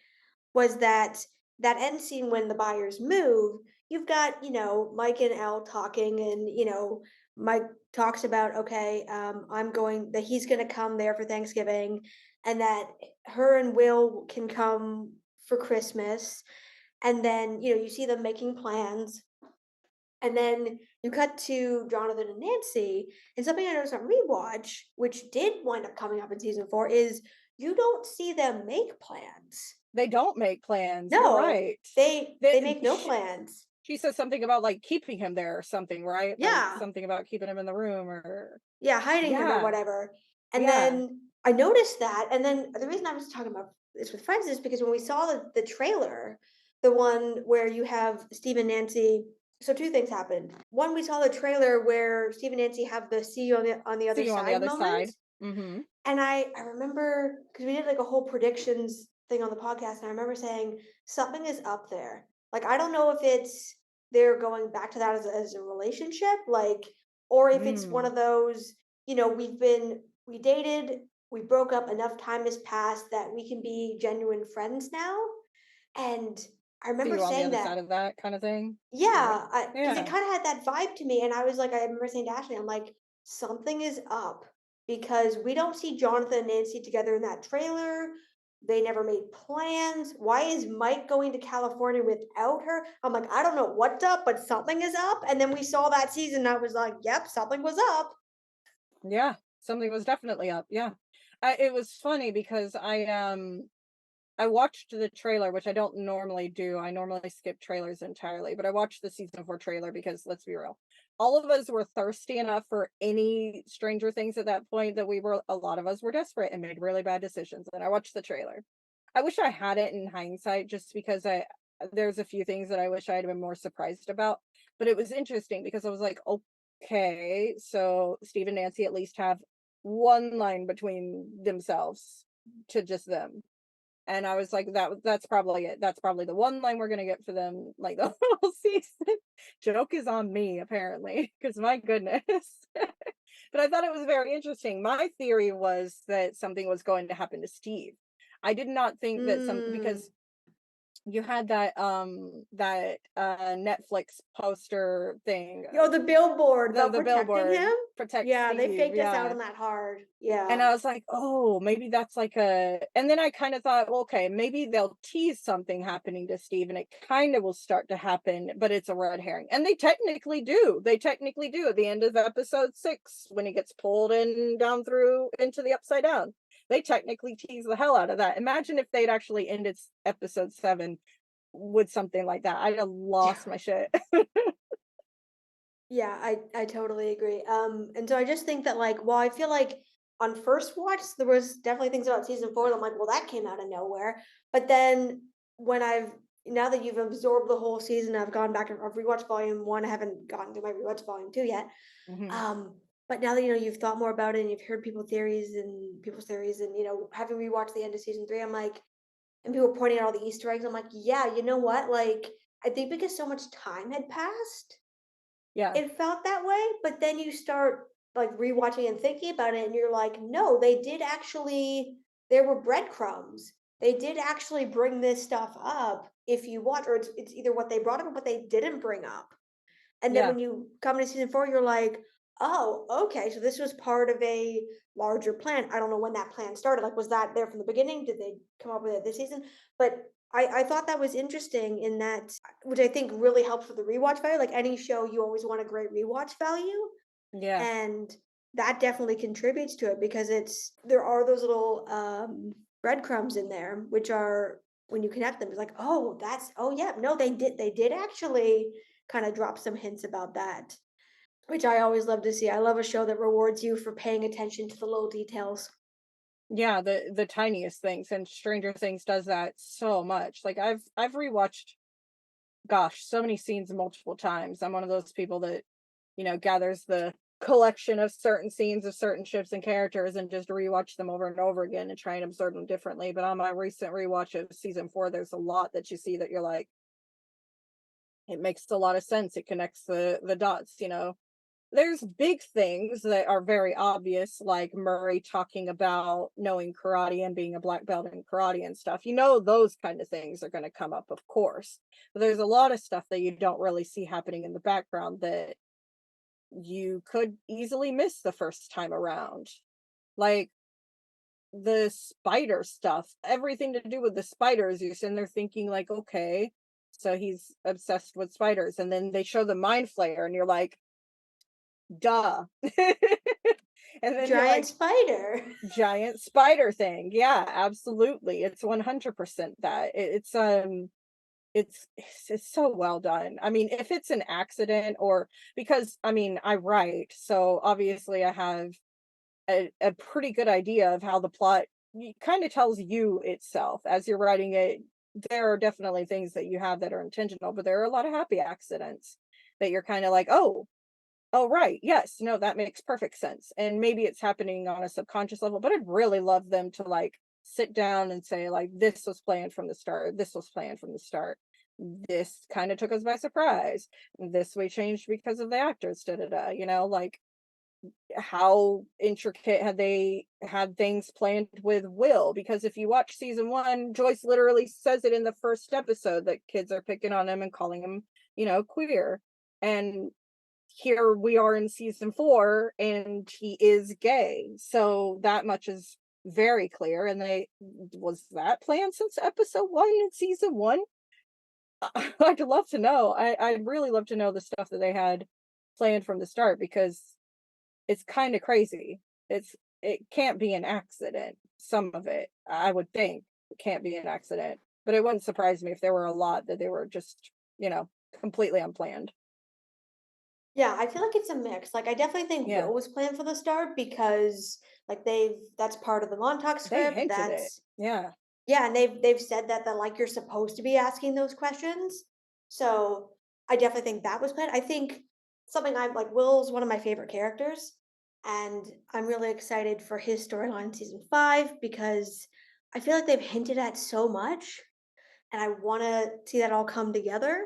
was that end scene when the buyers move. You've got Mike and Elle talking, and Mike talks about okay, I'm going that he's going to come there for Thanksgiving, and that her and Will can come for Christmas, and then you see them making plans, and then you cut to Jonathan and Nancy, and something I noticed on rewatch, which did wind up coming up in season 4, is you don't see them make plans. They don't make plans. You're No, right. they make no plans. She says something about like keeping him there or something, right? Like Yeah, something about keeping him in the room or yeah, hiding him or yeah. whatever. And Yeah. then I noticed that, and then the reason I was talking about this with friends is because when we saw the trailer, the one where you have Steve and Nancy. So two things happened. One, we saw the trailer where Steve and Nancy have the "see you on the See other you on the side" other moment, side. Mm-hmm. and I remember because we did like a whole predictions thing on the podcast, and I remember saying something is up there. Like I don't know if it's they're going back to that as a relationship, like, or if it's one Mm. of those, we dated, we broke up, enough time has passed that we can be genuine friends now. And I See remember you on the saying other that. side of that kind of thing. Right? Yeah, because it Yeah. kind of had that vibe to me, and I was like, I remember saying to Ashley, I'm like, something is up because we don't see Jonathan and Nancy together in that trailer. They never made plans. Why is Mike going to California without her? I'm like, I don't know what's up, but something is up. And then we saw that season, and I was like, yep, something was up. Yeah. Something was definitely up. Yeah. It was funny because I watched the trailer, which I don't normally do. I normally skip trailers entirely, but I watched the season 4 trailer because let's be real. All of us were thirsty enough for any Stranger Things at that point that a lot of us were desperate and made really bad decisions. And I watched the trailer. I wish I had it in hindsight just because there's a few things that I wish I had been more surprised about. But it was interesting because I was like, okay, so Steve and Nancy at least have one line between themselves to just them, and I was like, that's probably it. That's probably the one line we're gonna get for them, like the whole season. Joke is on me, apparently, because my goodness. But I thought it was very interesting. My theory was that something was going to happen to Steve. I did not think that Mm. because you had that Netflix poster thing, Yo, the billboard about the protecting him. billboard protect Yeah, they Steve, faked us out yeah. on that hard. Yeah. And I was like, "Oh, maybe that's like a," and then I kind of thought, well, okay, maybe they'll tease something happening to Steve and it kind of will start to happen, but it's a red herring. And they technically do. They technically do at the end of episode 6 when he gets pulled in down through into the upside down. They technically tease the hell out of that. Imagine if they'd actually ended episode 7 with something like that. I'd have lost my shit. Yeah, I totally agree. And so I just think that like, while I feel like on first watch there was definitely things about season 4 that I'm like, well, that came out of nowhere. But then when I've now that you've absorbed the whole season, I've gone back and I've rewatched volume 1. I haven't gotten to my rewatch volume 2 yet. Mhm. But now that you've thought more about it and you've heard people's theories, and having rewatched the end of season 3, I'm like, and people pointing out all the Easter eggs, I'm like, yeah, you know what? Like, I think because so much time had passed Yeah. it felt that way, but then you start like rewatching and thinking about it, and you're like, no, they did actually. There were breadcrumbs. They did actually bring this stuff up. If you watch, or it's either what they brought up or what they didn't bring up. And then Yeah. when you come to season 4, you're like, oh, okay, so this was part of a larger plan. I don't know when that plan started. Like, was that there from the beginning? Did they come up with it this season? But I thought that was interesting in that, which I think really helps with the rewatch value. Like any show, you always want a great rewatch value. Yeah. And that definitely contributes to it because there are those little breadcrumbs in there, which are when you connect them, it's like, oh, oh yeah, no, they did actually kind of drop some hints about that, which I always love to see. I love a show that rewards you for paying attention to the little details. Yeah, the tiniest things, and Stranger Things does that so much. Like I've rewatched, gosh, so many scenes multiple times. I'm one of those people that, gathers the collection of certain scenes of certain ships and characters and just rewatch them over and over again and try and observe them differently. But on my recent rewatch of season 4, there's a lot that you see that you're like, it makes a lot of sense. It connects the dots. There's big things that are very obvious, like Murray talking about knowing karate and being a black belt in karate and stuff. Those kind of things are going to come up, of course. But there's a lot of stuff that you don't really see happening in the background that you could easily miss the first time around. Like the spider stuff, everything to do with the spiders, you're sitting there thinking, like, okay, so he's obsessed with spiders. And then they show the mind flayer, and you're like, duh. And then you're Giant like, spider. giant spider thing. Yeah, absolutely. It's 100% that. It's so well done. I mean, if it's an accident, or because I mean, I write, so obviously I have a pretty good idea of how the plot kind of tells you itself as you're writing it. There are definitely things that you have that are intentional, but there are a lot of happy accidents that you're kind of like, oh, right. Yes. No, that makes perfect sense. And maybe it's happening on a subconscious level, but I'd really love them to like sit down and say, like, this was planned from the start. This was planned from the start. This kind of took us by surprise. This we changed because of the actors. Da da da. Like how intricate had they had things planned with Will, because if you watch season 1, Joyce literally says it in the first episode that kids are picking on him and calling him, queer. And here we are in season 4 and he is gay. So that much is very clear. And was that planned since episode 1 in season 1? I'd love to know. I'd really love to know the stuff that they had planned from the start, because it's kind of crazy. It can't be an accident. Some of it, I would think, it can't be an accident. But it wouldn't surprise me if there were a lot that they were just, completely unplanned. Yeah, I feel like it's a mix. Like, I definitely think Yeah, Will was planned for the start because, like, that's part of the Montauk they script. hinted it. Yeah, Yeah, and they've said that like you're supposed to be asking those questions. So I definitely think that was planned. I think something I'm like Will's one of my favorite characters, and I'm really excited for his storyline in season 5 because I feel like they've hinted at so much, and I want to see that all come together.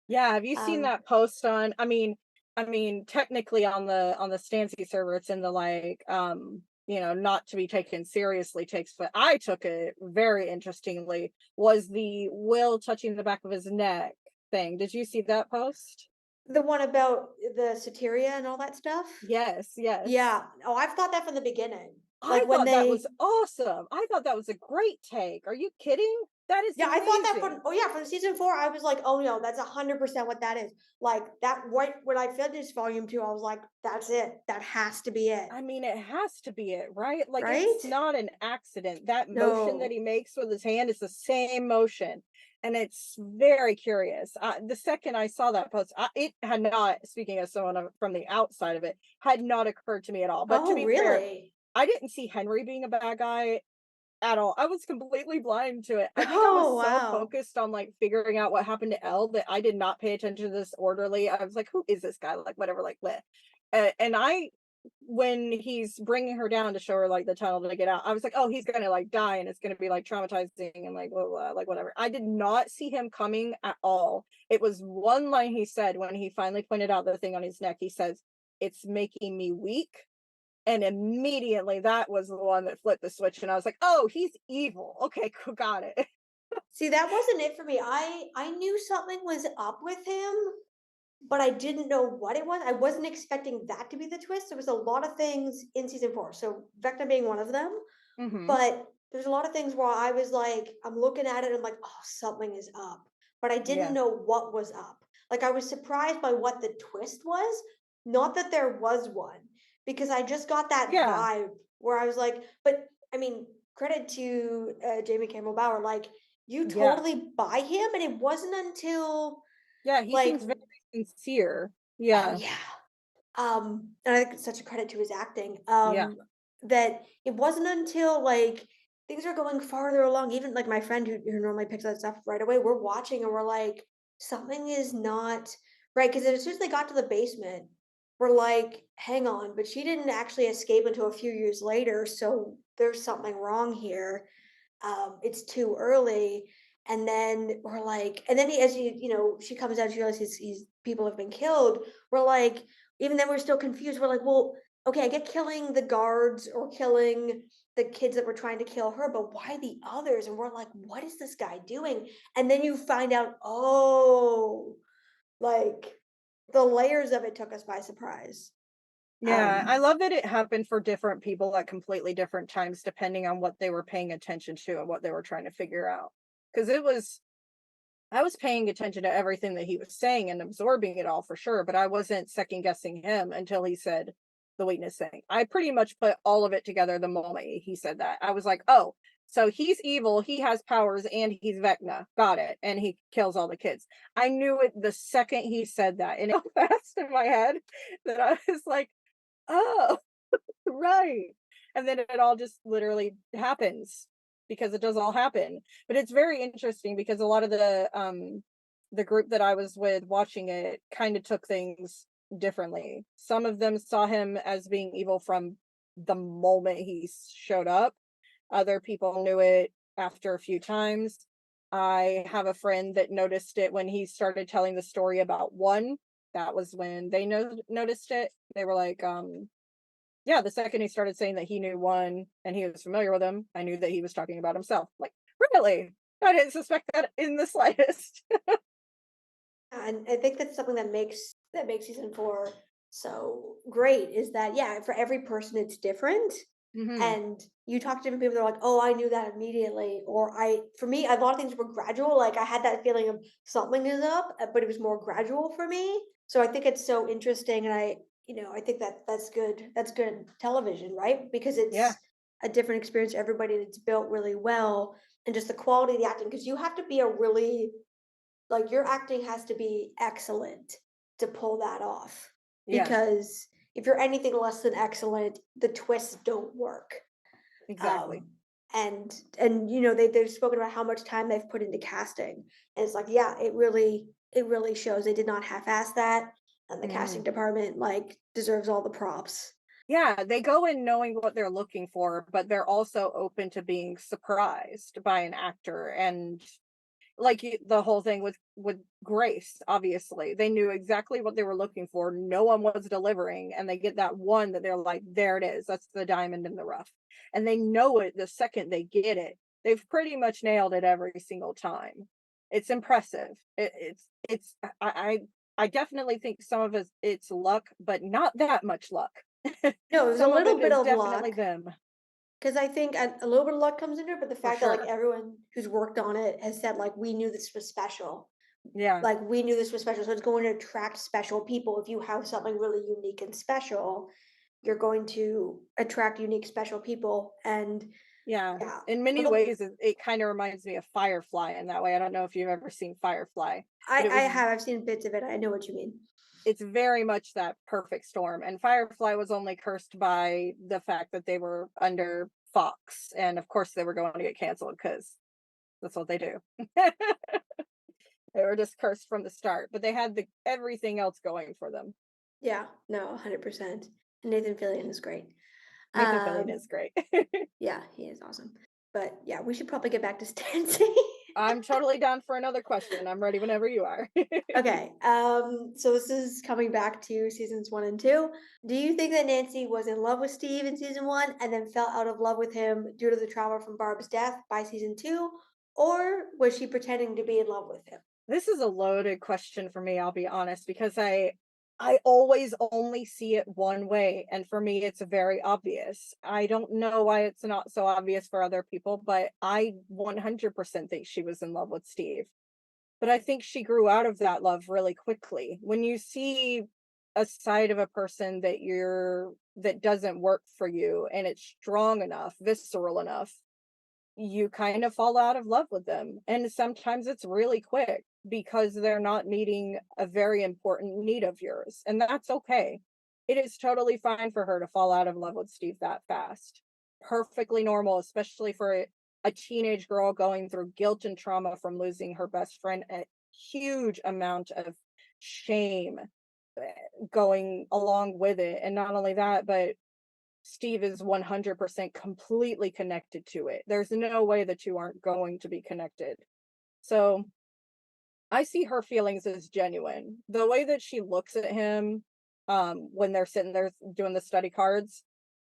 yeah. Have you seen Um, that post on? I mean, technically on the Stancy server, it's in the like, not to be taken seriously takes, but I took it very interestingly. Was the Will touching the back of his neck thing? Did you see that post? the one about the Soteria and all that stuff. Yes, yes. Yeah. Oh, I've thought that from the beginning. I Like when thought that was they awesome. I thought that was a great take. Are you kidding? That is Yeah, I thought that from amazing. oh yeah, from season 4, I was like, "Oh, no, that's 100% what that is." Like, that right when I finished volume 2, I was like, "That's it. That has to be it." I mean, it has to be it, right? Like, Right? it's not an accident. That motion that No. he makes with his hand is the same motion. And it's very curious. The second I saw that post, it had not, speaking as someone from the outside of it, had not occurred to me at all. But to Oh, be fair, really? I didn't see Henry being a bad guy at all. I was completely blind to it. I think I was Oh, so wow. focused on like figuring out what happened to Elle that I did not pay attention to this orderly. I was like, who is this guy? Like, whatever, like, lit. And when he's bringing her down to show her like the tunnel to get out, I was like, oh, he's gonna like die and it's gonna be like traumatizing and like blah, blah, blah, like whatever. I did not see him coming at all. It was one line he said when he finally pointed out the thing on his neck. He says, "It's making me weak." And immediately that was the one that flipped the switch. And I was like, oh, he's evil. Okay, cool, got it. See, that wasn't it for me. I knew something was up with him, but I didn't know what it was. I wasn't expecting that to be the twist. There was a lot of things in season 4, so Vecna being one of them. Hmm. But there's a lot of things where I was like, I'm looking at it, and I'm like, oh, something is up. But I didn't Yeah. know what was up. Like I was surprised by what the twist was, not that there was one, because I just got that Yeah. vibe where I was like, but I mean, credit to Jamie Campbell Bower, like you Yeah. totally buy him, and it wasn't until Yeah. He like, seems very sincere. oh Yeah. yeah, and I think it's such a credit to his acting, Yeah. that it wasn't until, like, things are going farther along, even, like, my friend who normally picks that stuff right away, we're watching and we're like, "Something is not right," 'cause as soon as they got to the basement, we're like, "Hang on, but she didn't actually escape until a few years later, so there's something wrong here." It's too early. And then we're like, and then as she comes out, she realizes he's people have been killed. We're like, even then we're still confused. We're like, well, okay, I get killing the guards or killing the kids that were trying to kill her, but why the others? And we're like, what is this guy doing? And then you find out, oh, like the layers of it took us by surprise. Yeah. I Um, love that it happened for different people at completely different times, depending on what they were paying attention to and what they were trying to figure out. Because I was paying attention to everything that he was saying and absorbing it all for sure, but I wasn't second guessing him until he said the weakness thing. I pretty much put all of it together the moment he said that. I was like, oh, so he's evil, he has powers, and he's Vecna. Got it. And he kills all the kids. I knew it the second he said that, and it fast in my head that I was like, oh, right. And then it all just literally happens because it does all happen. But it's very interesting because a lot of the group that I was with watching it kind of took things differently. Some of them saw him as being evil from the moment he showed up. Other people knew it after a few times. I have a friend that noticed it when he started telling the story about one. That was when they noticed it. They were like, Yeah, the second he started saying that he knew one and he was familiar with him, I knew that he was talking about himself. Like, really? I didn't suspect that in the slightest. And I think that's something that makes season four so great is that yeah, for every person it's different. Hmm. And you talk to different people, they're like, "Oh, I knew that immediately," or "I." For me, a lot of things were gradual. Like I had that feeling of something is up, but it was more gradual for me. So I think it's so interesting, and I think that that's good. That's good television, right? Because Yeah. it's a different experience for everybody. And it's built really well, and just the quality of the acting. Because you have to be a really like your acting has to be excellent to pull that off. Yes, Because if you're anything less than excellent, the twists don't work. exactly. Um, and they've spoken about how much time they've put into casting, and it's like, yeah, it really shows they did not half-ass that, and the casting Hmm. department like deserves all the props. Yeah, they go in knowing what they're looking for, but they're also open to being surprised by an actor. And like the whole thing with Grace, obviously they knew exactly what they were looking for, no one was delivering, and they get that one that they're like, there it is, that's the diamond in the rough, and they know it the second they get it. They've pretty much nailed it every single time. It's impressive. I definitely think some of it's luck, but not that much luck. No, there's a Some of little it bit is of definitely luck, them, because I think a little bit of luck comes into it, but the for fact that like sure. everyone who's worked on it has said like we knew this was special. Yeah. Like we knew this was special, so it's going to attract special people. If you have something really unique and special, you're going to attract unique, special people. And Yeah, yeah, in many little ways, it kinda reminds me of Firefly in that way. I don't know if you've ever seen Firefly, but I've seen bits of it. I know what you mean. it's very much that perfect storm, and Firefly was only cursed by the fact that they were under Fox, and of course, they were going to get canceled because that's what they do. They were just cursed from the start, but they had the everything else going for them. Yeah, no, 100%. Nathan Fillion is great. Nathan Fillion is Um, great. yeah, he is awesome. But yeah, we should probably get back to Stancy. I'm totally down for another question. I'm ready whenever you are. Okay, so this is coming back to seasons one and two. Do you think that Nancy was in love with Steve in season one and then fell out of love with him due to the trauma from Barb's death by season two? Or was she pretending to be in love with him? This is a loaded question for me, I'll be honest, because I always only see it one way, and for me it's very obvious. I don't know why it's not so obvious for other people, but I 100% think she was in love with Steve. But I think she grew out of that love really quickly. When you see a side of a person that doesn't work for you and it's strong enough, visceral enough, you kind of fall out of love with them. And sometimes it's really quick because they're not meeting a very important need of yours. And that's okay. It is totally fine for her to fall out of love with Steve that fast. Perfectly normal, especially for a teenage girl going through guilt and trauma from losing her best friend, a huge amount of shame going along with it. And not only that, but Steve is 100% completely connected to it. There's no way the two aren't going to be connected. So I see her feelings as genuine. The way that she looks at him when they're sitting there doing the study cards,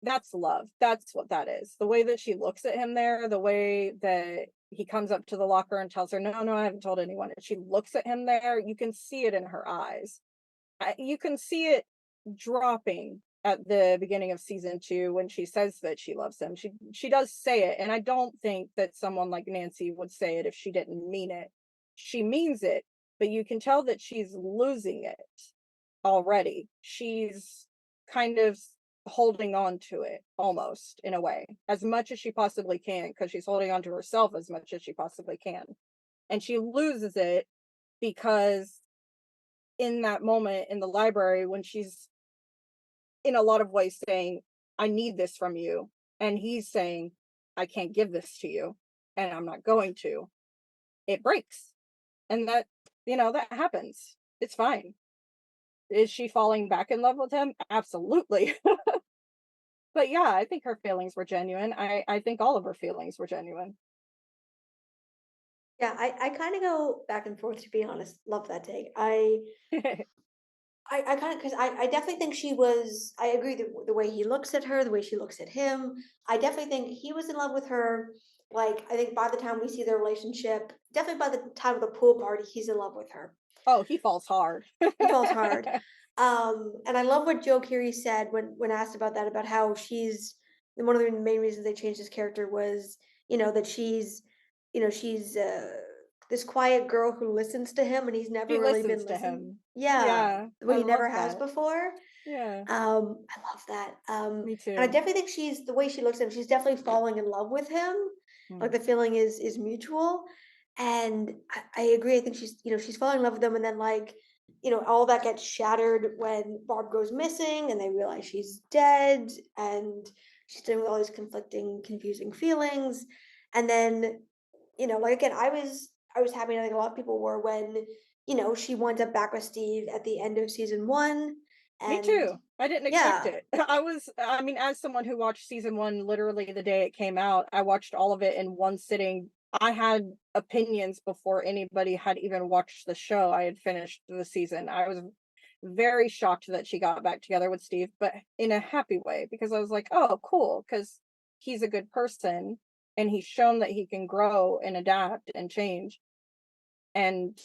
that's love. That's what that is. The way that she looks at him there, the way that he comes up to the locker and tells her, no, no, I haven't told anyone. And she looks at him there, you can see it in her eyes. You can see it dropping at the beginning of season 2 when she says that she loves him. She does say it, and I don't think that someone like Nancy would say it if she didn't mean it. She means it, but you can tell that she's losing it already. She's kind of holding on to it almost in a way, as much as she possibly can, because she's holding on to herself as much as she possibly can. And she loses it because in that moment in the library when she's in a lot of ways saying, I need this from you. And he's saying, I can't give this to you and I'm not going to. It breaks. And that happens. It's fine. Is she falling back in love with him? Absolutely. But yeah, I think her feelings were genuine. I think all of her feelings were genuine. Yeah, I kind of go back and forth to be honest. Love that take. I kind of, because I definitely think she was. I agree the way he looks at her, the way she looks at him. I definitely think he was in love with her. Like I think by the time we see their relationship, definitely by the time of the pool party, he's in love with her. Oh, he falls hard. He falls hard. And I love what Joe Keery said when asked about that, about how she's one of the main reasons they changed his character was, that she's this quiet girl who listens to him, and he's She never really listens been to listened. him. Yeah, Yeah, the I way he love never has that. before. Yeah, I love that. me And I too. definitely think she's the way she looks at him, she's definitely falling in love with him. Like Mm. the feeling is mutual. And I agree. I think she's falling in love with him, and then all that gets shattered when Barb goes missing and they realize she's dead, and she's dealing with all these conflicting, confusing feelings. And then, like again, I was happy, and I think a lot of people were, when, she winds up back with Steve at the end of season one. Me And too. I didn't expect yeah, it. I mean, as someone who watched season 1 literally the day it came out, I watched all of it in one sitting. I had opinions before anybody had even watched the show. I had finished the season. I was very shocked that she got back together with Steve, but in a happy way, because I was like, "Oh, cool," because he's a good person and he's shown that he can grow and adapt and change. And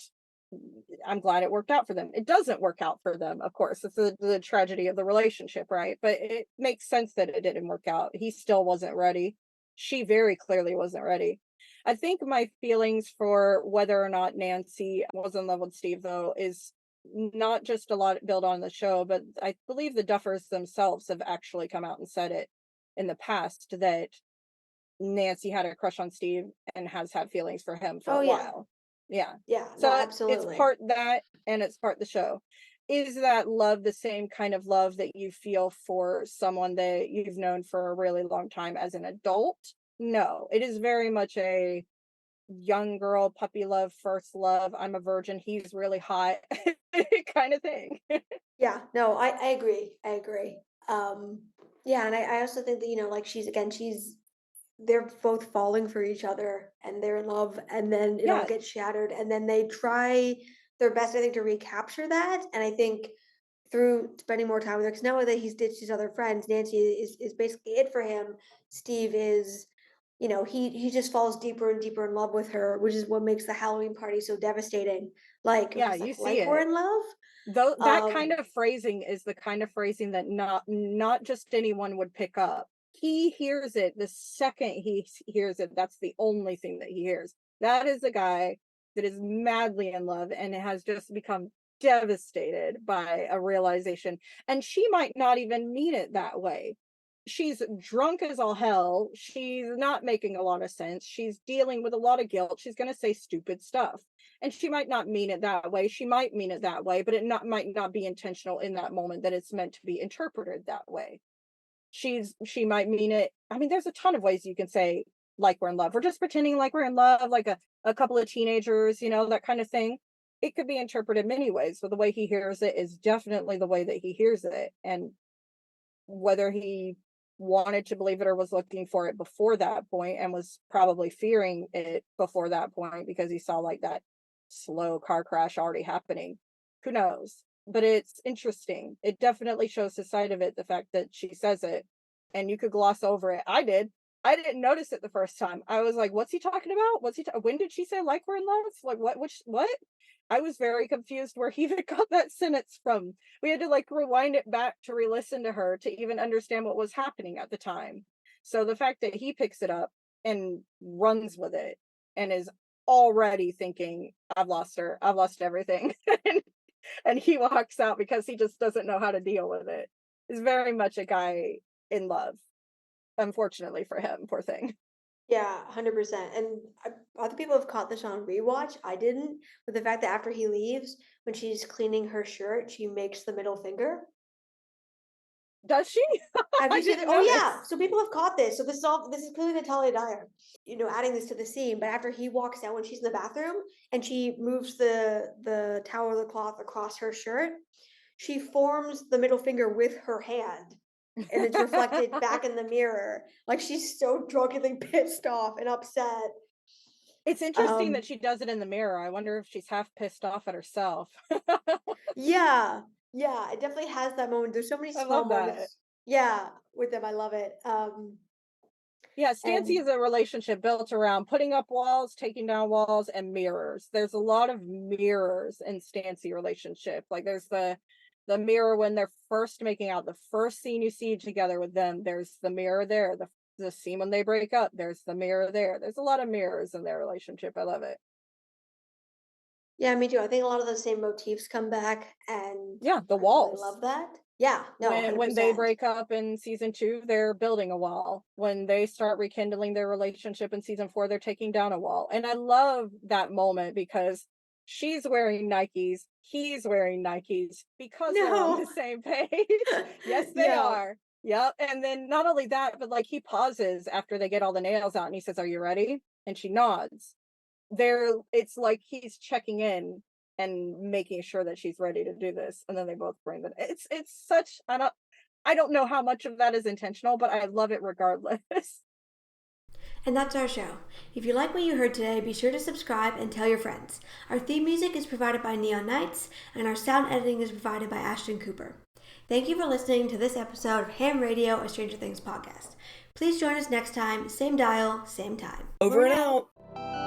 I'm glad it worked out for them. It doesn't work out for them, of course. It's the tragedy of the relationship, right? But it makes sense that it didn't work out. He still wasn't ready. She very clearly wasn't ready. I think my feelings for whether or not Nancy was in love with Steve, though, is not just a lot built on the show, but I believe the Duffers themselves have actually come out and said it in the past, that Nancy had a crush on Steve and has had feelings for him for oh a yeah, while. Yeah. yeah, no, So it's absolutely. part that and it's part the show. Is that love the same kind of love that you feel for someone that you've known for a really long time as an adult? No, it is very much a young girl, puppy love, first love. I'm a virgin. He's really hot kind of thing. Yeah, no, I agree. I agree. Yeah, and I also think that, like they're both falling for each other, and they're in love, and then it all Yeah. gets shattered, and then they try their best, I think, to recapture that. And I think through spending more time with her, because now that he's ditched his other friends, Nancy is basically it for him. Steve is, he just falls deeper and deeper in love with her, which is what makes the Halloween party so devastating. Like Yeah, he's you see like we're it. in love. Though that kind Um, of phrasing is the kind of phrasing that not just anyone would pick up. He hears it the second hears it. That's the only thing that he hears. That is a guy that is madly in love and has just become devastated by a realization. And she might not even mean it that way. She's drunk as all hell. She's not making a lot of sense. She's dealing with a lot of guilt. She's going to say stupid stuff, and she might not mean it that way. She might mean it that way, but it not might not be intentional in that moment that it's meant to be interpreted that way. She might mean it. I mean, there's a ton of ways you can say like we're in love. We're just pretending like we're in love, like a couple of teenagers, that kind of thing. It could be interpreted many ways, but the way he hears it is definitely the way that he hears it. And whether he wanted to believe it or was looking for it before that point and was probably fearing it before that point because he saw like that slow car crash already happening. Who knows? But it's interesting. It definitely shows the side of it, the fact that she says it and you could gloss over it. I did. I didn't notice it the first time. I was like, what's he talking about? When did she say like we're in love? Like what? I was very confused where he even got that sentence from. We had to like rewind it back to re-listen to her to even understand what was happening at the time. So the fact that he picks it up and runs with it and is already thinking, I've lost her, I've lost everything. And he walks out because he just doesn't know how to deal with it. Is very much a guy in love, unfortunately for him, poor thing. yeah, 100%. And other people have caught this on rewatch. I didn't, but the fact that after he leaves, when she's cleaning her shirt, she makes the middle finger. Does she? Have I you seen it? didn't Oh yeah. notice. So people have caught this. So this is clearly Natalia Dyer, adding this to the scene. But after he walks out when she's in the bathroom and she moves the towel or the cloth across her shirt, she forms the middle finger with her hand. And it's reflected back in the mirror. Like she's so drunkenly pissed off and upset. It's interesting that Um, she does it in the mirror. I wonder if she's half pissed off at herself. yeah. Yeah, it definitely has that moment. There's so many I small love that. moments. Yeah, with them, I love it. Yeah, Stancy And is a relationship built around putting up walls, taking down walls, and mirrors. There's a lot of mirrors in Stancy relationship. Like there's the mirror when they're first making out, the first scene you see together with them, there's the mirror there. The scene when they break up, there's the mirror there. There's a lot of mirrors in their relationship. I love it. yeah, me too. I think a lot of those same motifs come back, and Yeah, the I really walls. love that. Yeah, no, When they 100%. break up in season 2, they're building a wall. When they start rekindling their relationship in season 4, they're taking down a wall. And I love that moment because she's wearing Nikes, he's wearing Nikes because they're on the No. same page. Yes, they Yeah. are. Yep. And then not only that, but like he pauses after they get all the nails out and he says, "Are you ready?" And she nods. It's like he's checking in and making sure that she's ready to do this, and then they both bring it. It's such, I don't know how much of that is intentional, but I love it regardless. And that's our show. If you like what you heard today, be sure to subscribe and tell your friends. Our theme music is provided by Neon Knights, and our sound editing is provided by Ashton Cooper. Thank you for listening to this episode of Ham Radio, a Stranger Things podcast. Please join us next time, same dial, same time. Over and out.